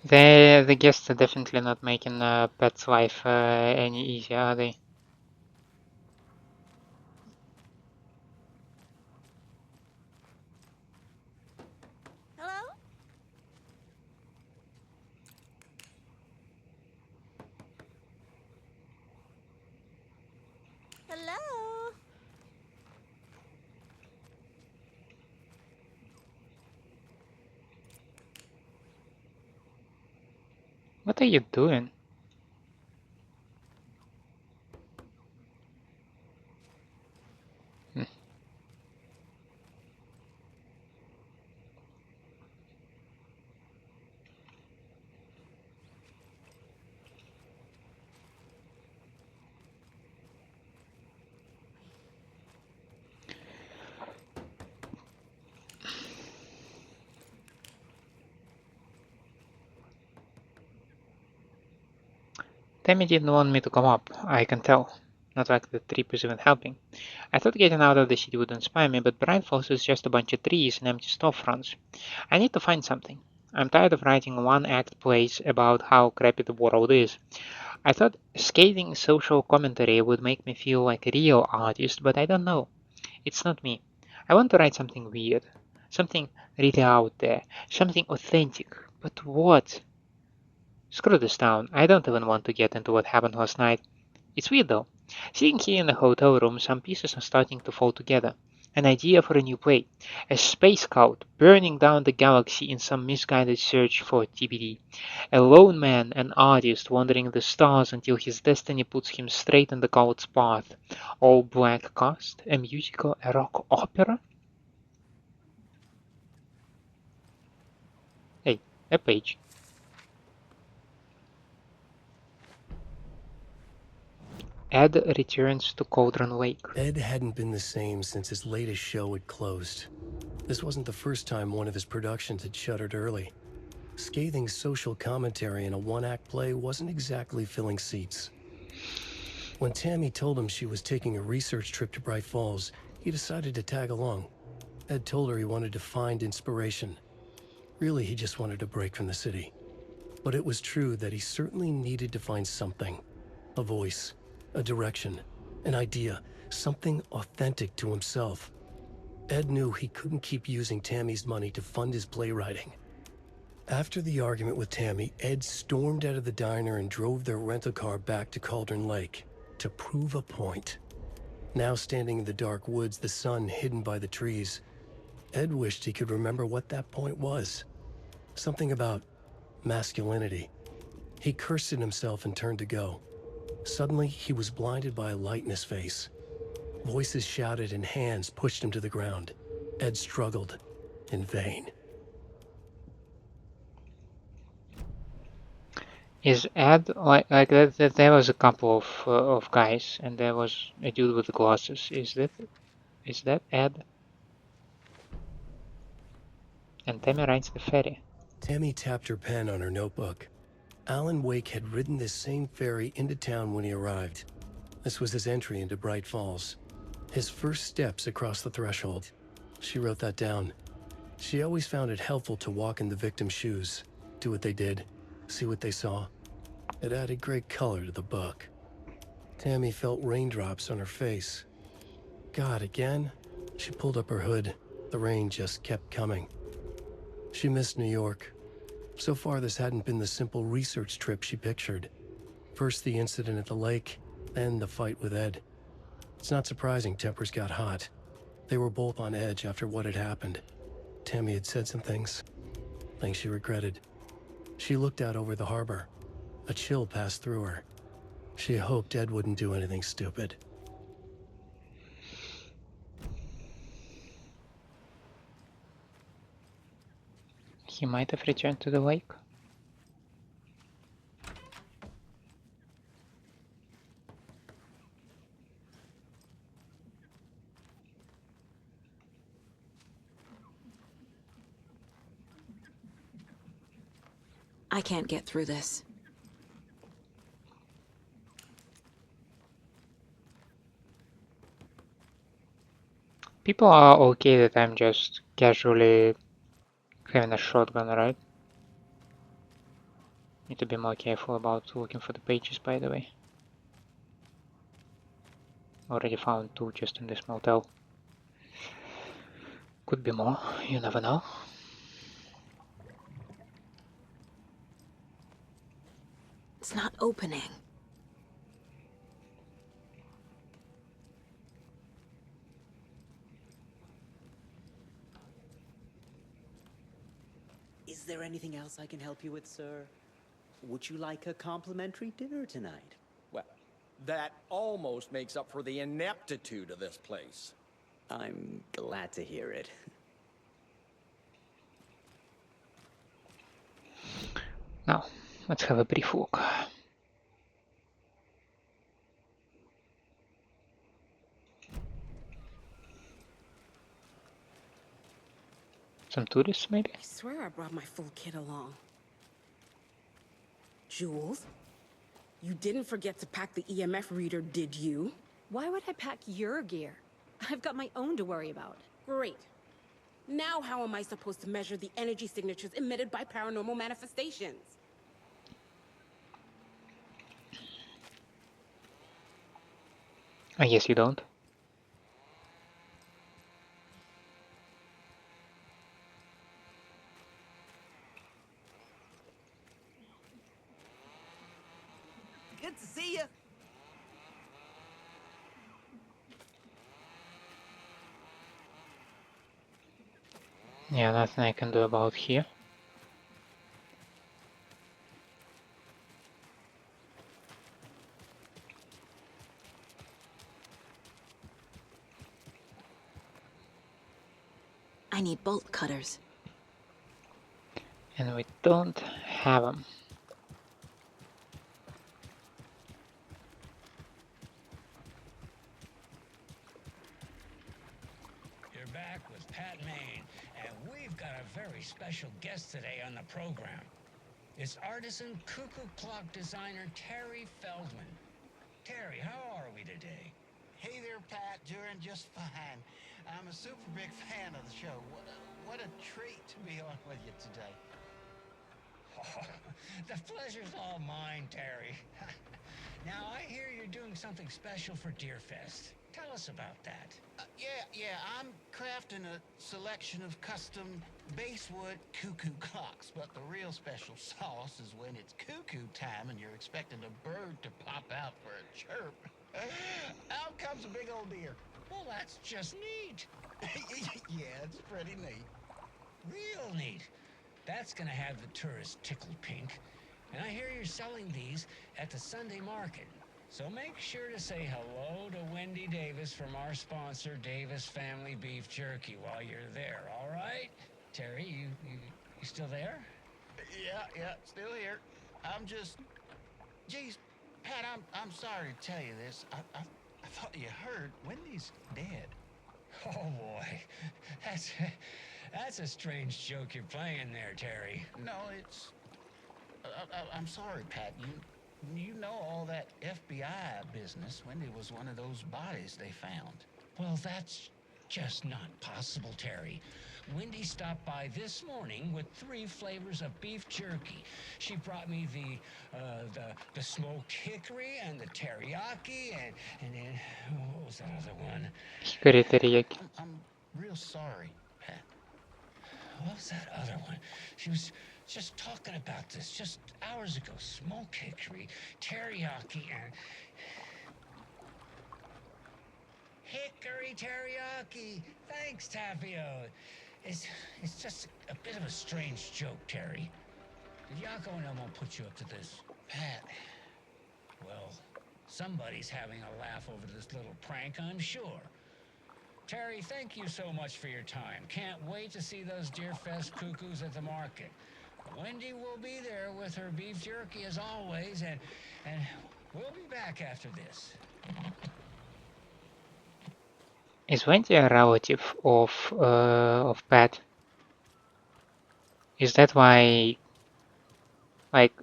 A: The guests are definitely not making Pat's life any easier, are they?
O: Hello? Hello?
A: What are you doing? Tammy didn't want me to come up, I can tell. Not like the trip is even helping. I thought getting out of the city would inspire me, but Bright Falls is just a bunch of trees and empty storefronts. I need to find something. I'm tired of writing one-act plays about how crappy the world is. I thought scathing social commentary would make me feel like a real artist, but I don't know. It's not me. I want to write something weird. Something really out there. Something authentic. But what? Screw this town. I don't even want to get into what happened last night. It's weird though. Sitting here in the hotel room, some pieces are starting to fall together. An idea for a new play. A space scout burning down the galaxy in some misguided search for TBD. A lone man, an artist, wandering the stars until his destiny puts him straight in the cult's path. All black cast. A musical, a rock opera? Hey, a page. Ed returns to Cauldron Lake.
C: Ed hadn't been the same since his latest show had closed. This wasn't the first time one of his productions had shuttered early. Scathing social commentary in a one-act play wasn't exactly filling seats. When Tammy told him she was taking a research trip to Bright Falls, he decided to tag along. Ed told her he wanted to find inspiration. Really, he just wanted a break from the city. But it was true that he certainly needed to find something. A voice, a direction, an idea, something authentic to himself. Ed knew he couldn't keep using Tammy's money to fund his playwriting. After the argument with Tammy, Ed stormed out of the diner and drove their rental car back to Cauldron Lake to prove a point. Now standing in the dark woods, the sun hidden by the trees, Ed wished he could remember what that point was. Something about masculinity. He cursed at himself and turned to go. Suddenly, he was blinded by a light in his face. Voices shouted and hands pushed him to the ground. Ed struggled in vain.
A: Is Ed like that? There was a couple of guys, and there was a dude with glasses. Is that Ed? And Tammy rides the ferry.
C: Tammy tapped her pen on her notebook. Alan Wake had ridden this same ferry into town when he arrived. This was his entry into Bright Falls. His first steps across the threshold. She wrote that down. She always found it helpful to walk in the victim's shoes, do what they did, see what they saw. It added great color to the book. Tammy felt raindrops on her face. God, again? She pulled up her hood. The rain just kept coming. She missed New York. So far, this hadn't been the simple research trip she pictured. First the incident at the lake, then the fight with Ed. It's not surprising tempers got hot. They were both on edge after what had happened. Tammy had said some things she regretted. She looked out over the harbor. A chill passed through her. She hoped Ed wouldn't do anything stupid.
A: He might have returned to the lake.
H: I can't get through this.
A: People are okay that I'm just casually having a shotgun, right? Need to be more careful about looking for the pages, by the way. Already found 2 just in this motel. Could be more, you never know.
H: It's not opening.
M: Is there anything else I can help you with, sir? Would you like a complimentary dinner tonight?
J: Well, that almost makes up for the ineptitude of this place.
M: I'm glad to hear it.
A: Now, let's have a brief look. Some tourists, maybe?
Q: I swear I brought my full kit along. Jules? You didn't forget to pack the EMF reader, did you?
K: Why would I pack your gear? I've got my own to worry about.
Q: Great. Now how am I supposed to measure the energy signatures emitted by paranormal manifestations?
A: I guess you don't.
E: Good to see you.
A: Yeah, nothing I can do about here.
H: I need bolt cutters.
A: And we don't have them.
N: back with Pat Maine, and we've got a very special guest today on the program. It's artisan Cuckoo clock designer Terry Feldman. Terry, how are we today?
R: Hey there, Pat. Doing just fine. I'm a super big fan of the show. What a treat to be on with you today.
N: Oh, the pleasure's all mine, Terry. Now, I hear you're doing something special for Deerfest. Tell us about that.
R: Yeah, I'm crafting a selection of custom basswood cuckoo clocks, but the real special sauce is when it's cuckoo time and you're expecting a bird to pop out for a chirp. Out comes a big old deer.
N: Well, that's just neat.
R: Yeah, it's pretty neat.
N: Real neat. That's gonna have the tourists tickled pink. And I hear you're selling these at the Sunday market. So make sure to say hello to Wendy Davis from our sponsor, Davis Family Beef Jerky, while you're there, all right? Terry, you still there?
R: Yeah, still here. I'm just... Geez, Pat, I'm sorry to tell you this. I thought you heard Wendy's dead.
N: Oh, boy. That's a strange joke you're playing there, Terry.
R: No, it's... I'm sorry, Pat. You know all that FBI business. Wendy was one of those bodies they found.
N: Well, that's just not possible, Terry. Wendy stopped by this morning with 3 flavors of beef jerky. She brought me the smoked hickory and the teriyaki and then what was that other one?
A: Hickory teriyaki.
R: I'm real sorry, Pat.
N: What was that other one? She was just talking about this just hours ago. Smoked hickory, teriyaki, and... Hickory teriyaki! Thanks, Tapio. It's just a bit of a strange joke, Terry. Did Yako and Elmo put you up to this?
R: Pat.
N: Well, somebody's having a laugh over this little prank, I'm sure. Terry, thank you so much for your time. Can't wait to see those Deerfest cuckoos at the market. Wendy will be there with her beef jerky as always, and we'll be back after this.
A: Is Wendy a relative of Pat? Is that why, like,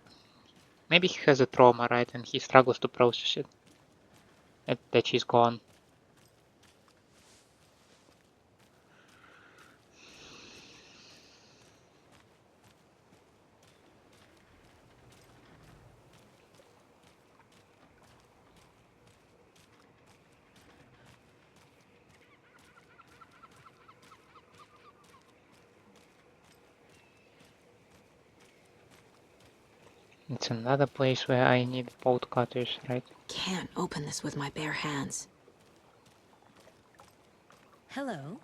A: maybe he has a trauma, right, and he struggles to process it, that she's gone. It's another place where I need bolt cutters, right?
H: Can't open this with my bare hands.
Q: Hello.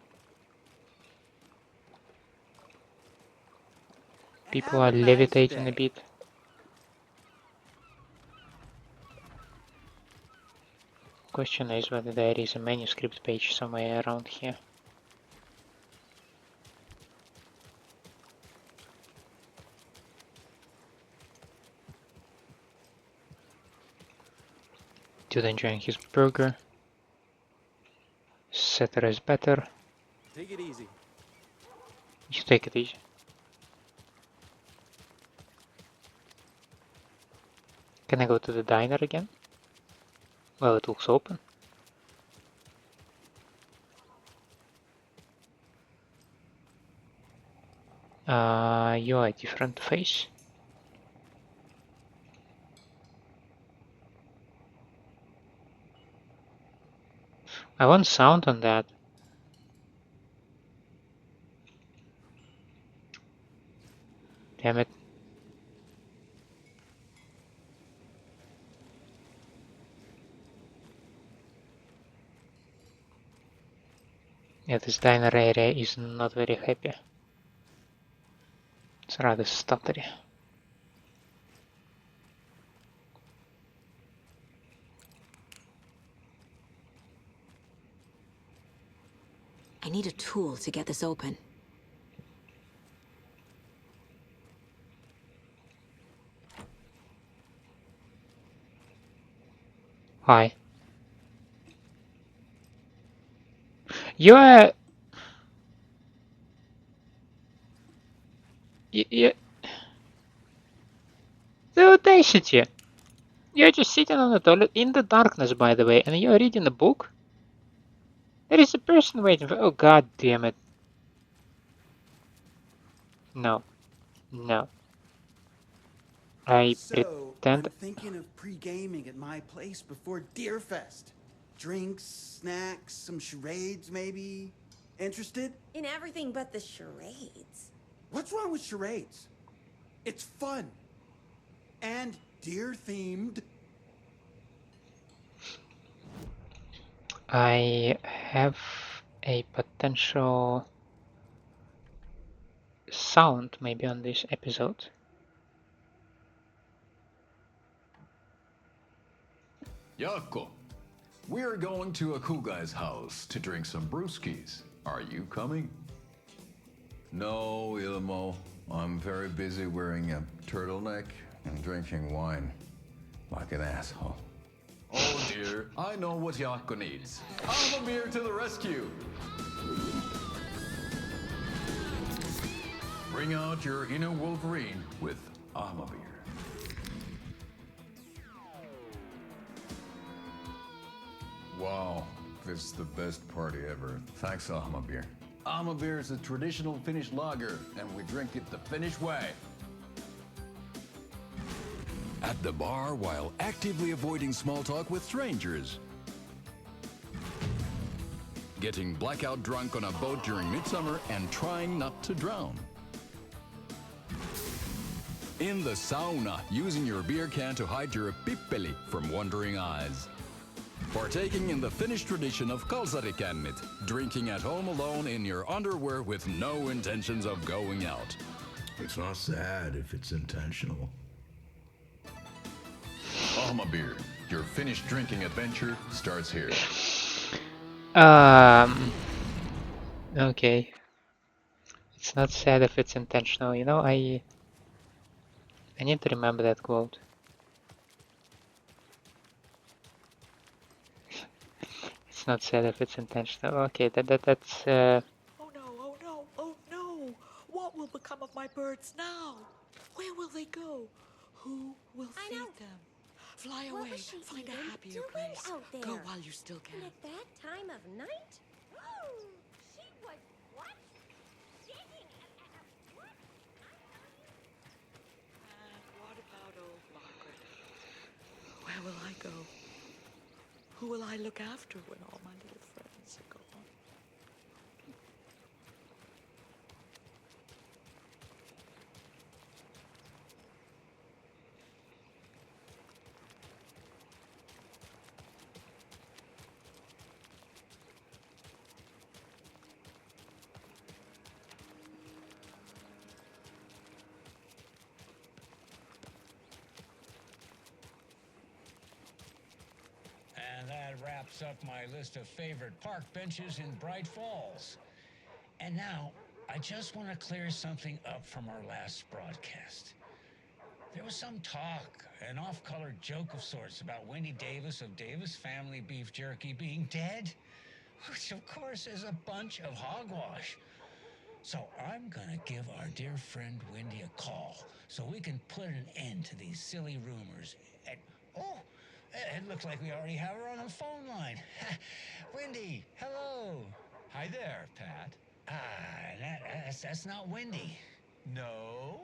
A: People are levitating a bit. Question is whether there is a manuscript page somewhere around here. Dude enjoying his burger. Setter is better.
L: Take it easy.
A: You take it easy. Can I go to the diner again? Well, it looks open. You are a different face. I want sound on that. Damn it. Yeah, this diner area is not very happy. It's rather stuttery.
H: I need a tool to get this open.
A: Hi. You are... The audacity! You're just sitting on the toilet in the darkness, by the way, and you're reading a book? There is a person waiting for. Oh, god damn it. No. No. I
S: So,
A: pretend.
S: I'm thinking of pre-gaming at my place before Deerfest. Drinks, snacks, some charades maybe. Interested?
T: In everything but the charades.
S: What's wrong with charades? It's fun. And deer-themed.
A: I have a potential sound maybe on this episode.
D: Yako, we're going to a cool guy's house to drink some brewskis. Are you coming?
U: No, Ilmo. I'm very busy wearing a turtleneck and drinking wine. Like an asshole.
D: Oh dear, I know what Yako needs. Ahma beer to the rescue! Bring out your inner Wolverine with Ahma beer.
U: Wow, this is the best party ever. Thanks, Ahma beer.
D: Ahma beer is a traditional Finnish lager, and we drink it the Finnish way.
V: At the bar while actively avoiding small talk with strangers. Getting blackout drunk on a boat during midsummer and trying not to drown. In the sauna, using your beer can to hide your pippeli from wandering eyes. Partaking in the Finnish tradition of kalsarikännit, drinking at home alone in your underwear with no intentions of going out.
U: It's not sad if it's intentional.
D: Ahma beer, your Finnish drinking adventure starts here.
A: Okay. It's not sad if it's intentional. You know, I need to remember that quote. It's not sad if it's intentional. Okay, that's.
W: Oh no! What will become of my birds now? Where will they go? Who will feed them? Fly away, find a happier place.
T: Out there?
W: Go while you still can.
T: And at that time of night? Oh, she was what? Digging what?
W: And what about old Margaret? Where will I go? Who will I look after when all my little friends are gone?
N: And that wraps up my list of favorite park benches in Bright Falls. And now, I just want to clear something up from our last broadcast. There was some talk, an off-color joke of sorts about Wendy Davis of Davis Family Beef Jerky being dead, which of course is a bunch of hogwash. So I'm gonna give our dear friend Wendy a call so we can put an end to these silly rumors. And, oh, it looks like we already have her on the phone line. Wendy, hello.
X: Hi there, Pat.
N: That's not Wendy.
X: No,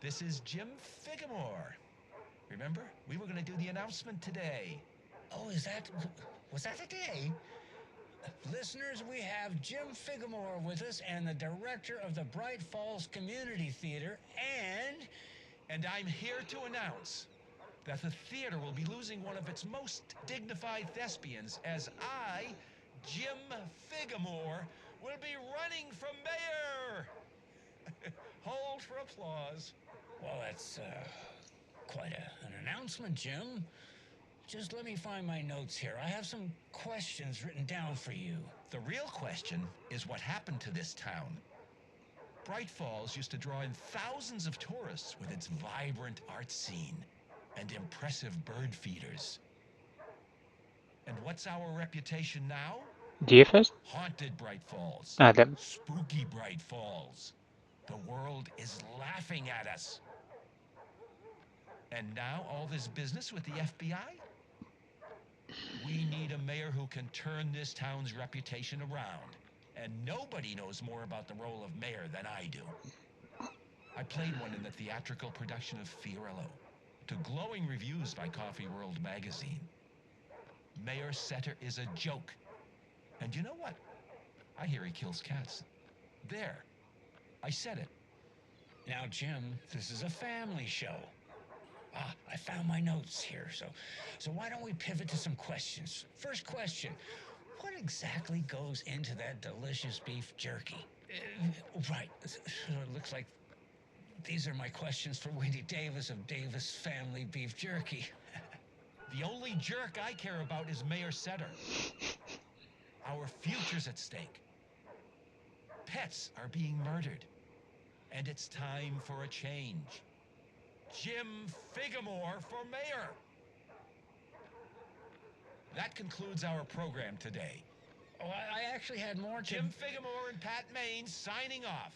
X: this is Jim Figamore. Remember, we were going to do the announcement today.
N: Oh, was that today? Listeners, we have Jim Figamore with us and the director of the Bright Falls Community Theater
X: And I'm here to announce that the theater will be losing one of its most dignified thespians as I, Jim Figamore, will be running for mayor. Hold for applause.
N: Well, that's quite an announcement, Jim. Just let me find my notes here. I have some questions written down for you.
X: The real question is what happened to this town. Bright Falls used to draw in thousands of tourists with its vibrant art scene and impressive bird feeders. And what's our reputation now?
A: Deerfest?
X: Haunted Bright Falls.
A: Adam.
X: Spooky Bright Falls. The world is laughing at us. And now all this business with the FBI? We need a mayor who can turn this town's reputation around. And nobody knows more about the role of mayor than I do. I played one in the theatrical production of Fiorillo, to glowing reviews by Coffee World magazine. Mayor Setter is a joke. And you know what? I hear he kills cats. There. I said it.
N: Now, Jim, this is a family show. Ah, I found my notes here, so why don't we pivot to some questions? First question, what exactly goes into that delicious beef jerky? Right, so it looks like these are my questions for Wendy Davis of Davis Family Beef Jerky.
X: The only jerk I care about is Mayor Setter. Our future's at stake. Pets are being murdered. And it's time for a change. Jim Figamore for mayor. That concludes our program today.
N: Oh, I actually had more.
X: Jim Figamore and Pat Maine signing off.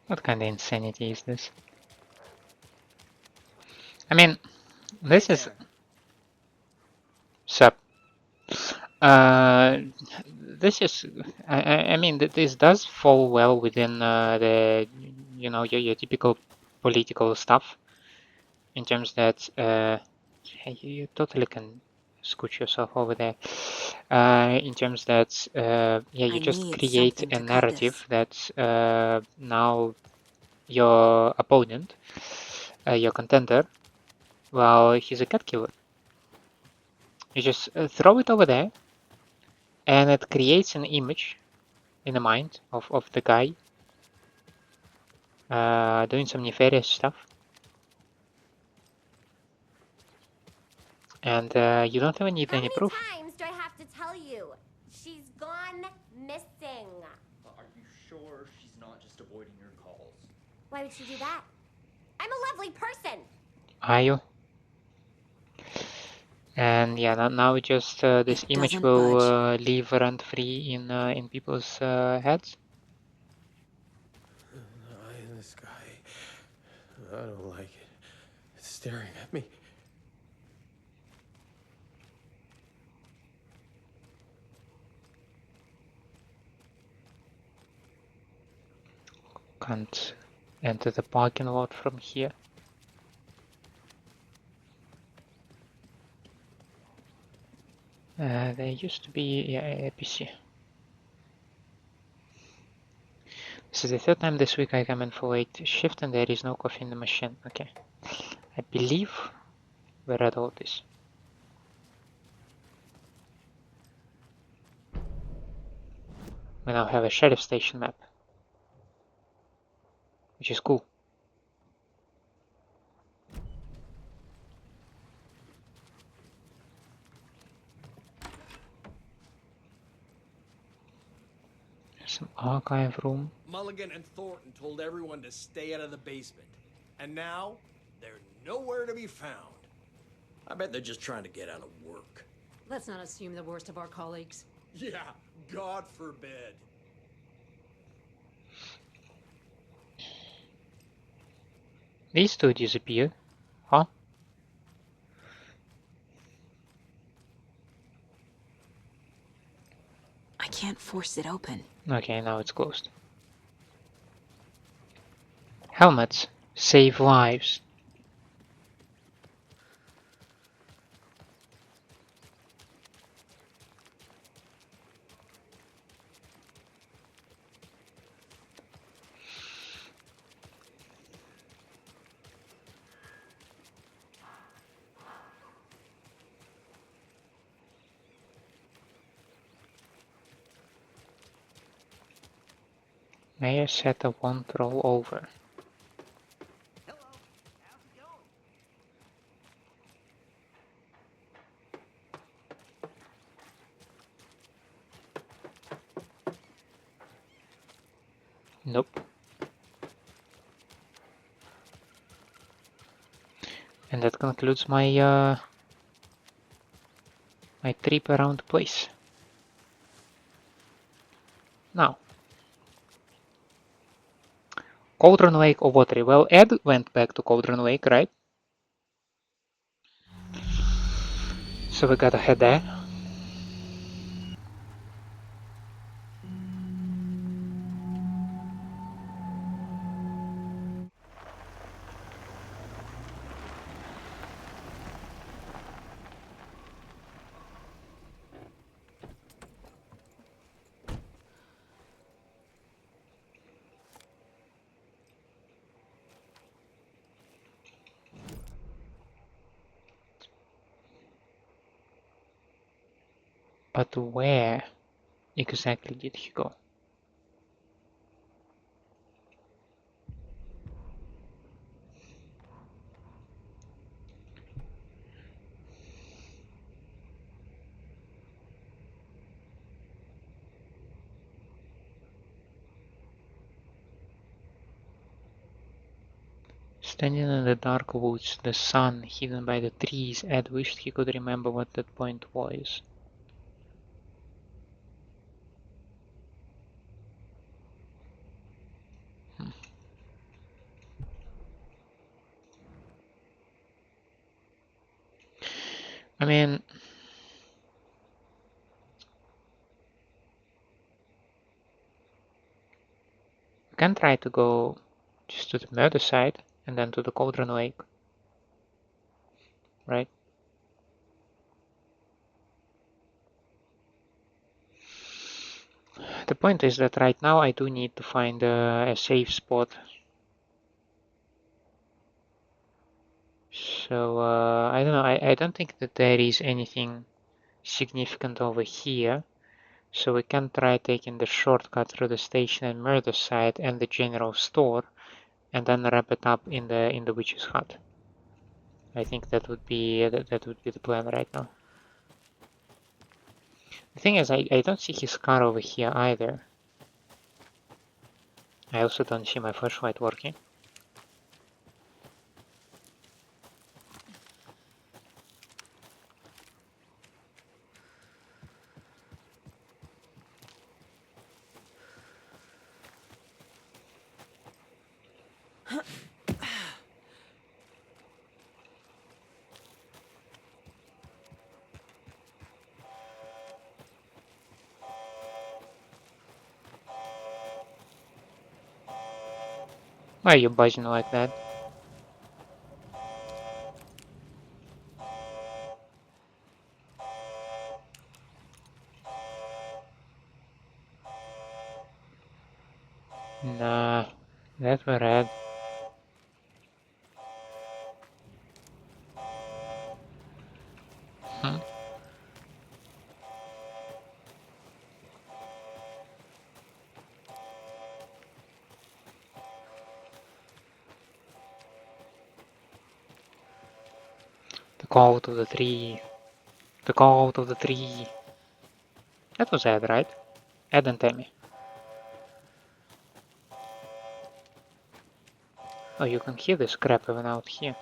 A: What kind of insanity is this? I mean, this is... Sup. This is... I mean, this does fall well within the, you know, your typical political stuff. In terms that... hey, you totally can scooch yourself over there. In terms that, yeah, you just create a narrative that now your opponent, your contender, well, he's a cat killer. You just throw it over there, and it creates an image in the mind of the guy doing some nefarious stuff. And you don't even need any proof.
T: How many times do I have to tell you? She's gone missing.
B: Are you sure she's not just avoiding your calls?
T: Why would she do that? I'm a lovely person.
A: Are you? And yeah, now just this image will live rent free in people's heads.
C: The eye in the sky. I don't like it. It's staring at me.
A: Can't enter the parking lot from here. There used to be a PC. This is the third time this week I come in for late shift and there is no coffee in the machine. Okay. I believe we read all this. We now have a sheriff station map, which is cool. Some archive room.
J: Mulligan and Thornton told everyone to stay out of the basement. And now, they're nowhere to be found. I bet they're just trying to get out of work.
F: Let's not assume the worst of our colleagues.
J: Yeah, God forbid.
A: These two disappeared. Huh?
H: I can't force it open.
A: Okay, now it's closed. Helmets save lives. Mayor Setter won't roll over. Nope. And that concludes my my trip around the place. Now, Cauldron Lake or Watery? Well, Ed went back to Cauldron Lake, right? So we gotta head there. But where exactly did he go? Standing in the dark woods, the sun hidden by the trees, Ed wished he could remember what that point was. I mean, we can try to go just to the murder side and then to the Cauldron Lake, right? The point is that right now I do need to find a safe spot. So I don't know, I don't think that there is anything significant over here. So we can try taking the shortcut through the station and murder site and the general store, and then wrap it up in the witch's hut. I think that would be the plan right now. The thing is, I don't see his car over here either. I also don't see my flashlight working. Why are you buzzing like that? Nah, that were red. The call to the tree. The call to the tree. That was Ed, right? Ed and Tammy. Oh, you can hear this crap even out here.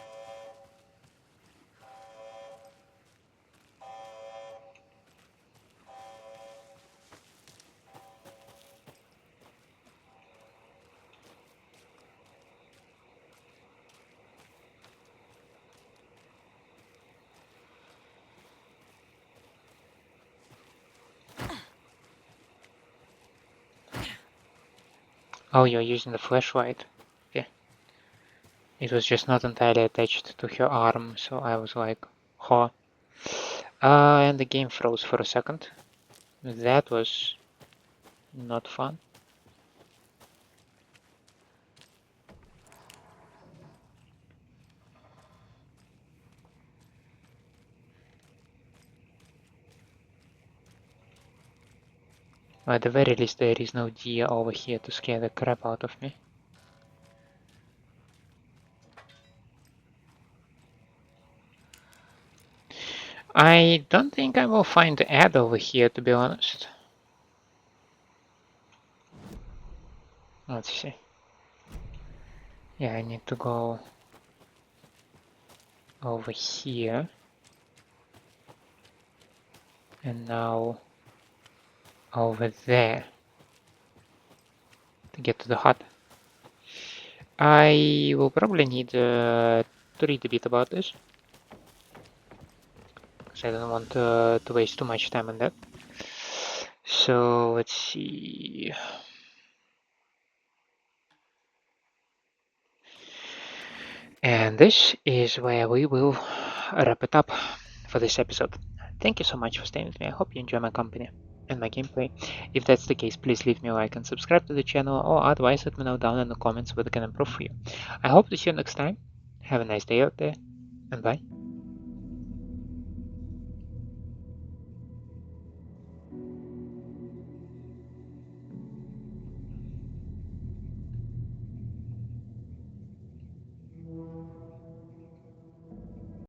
A: Oh, you're using the flashlight. Yeah. It was just not entirely attached to her arm, so I was like, huh. And the game froze for a second. That was not fun. At the very least, there is no deer over here to scare the crap out of me. I don't think I will find Ed over here, to be honest. Let's see. Yeah, I need to go over here. And now over there. to get to the hut. I will probably need to read a bit about this, because I don't want to waste too much time on that. So let's see. And this is where we will wrap it up for this episode. Thank you so much for staying with me. I hope you enjoy my company and my gameplay. If that's the case, please leave me a like and subscribe to the channel, or otherwise let me know down in the comments what I can improve for you. I hope to see you next time. Have a nice day out there, and bye.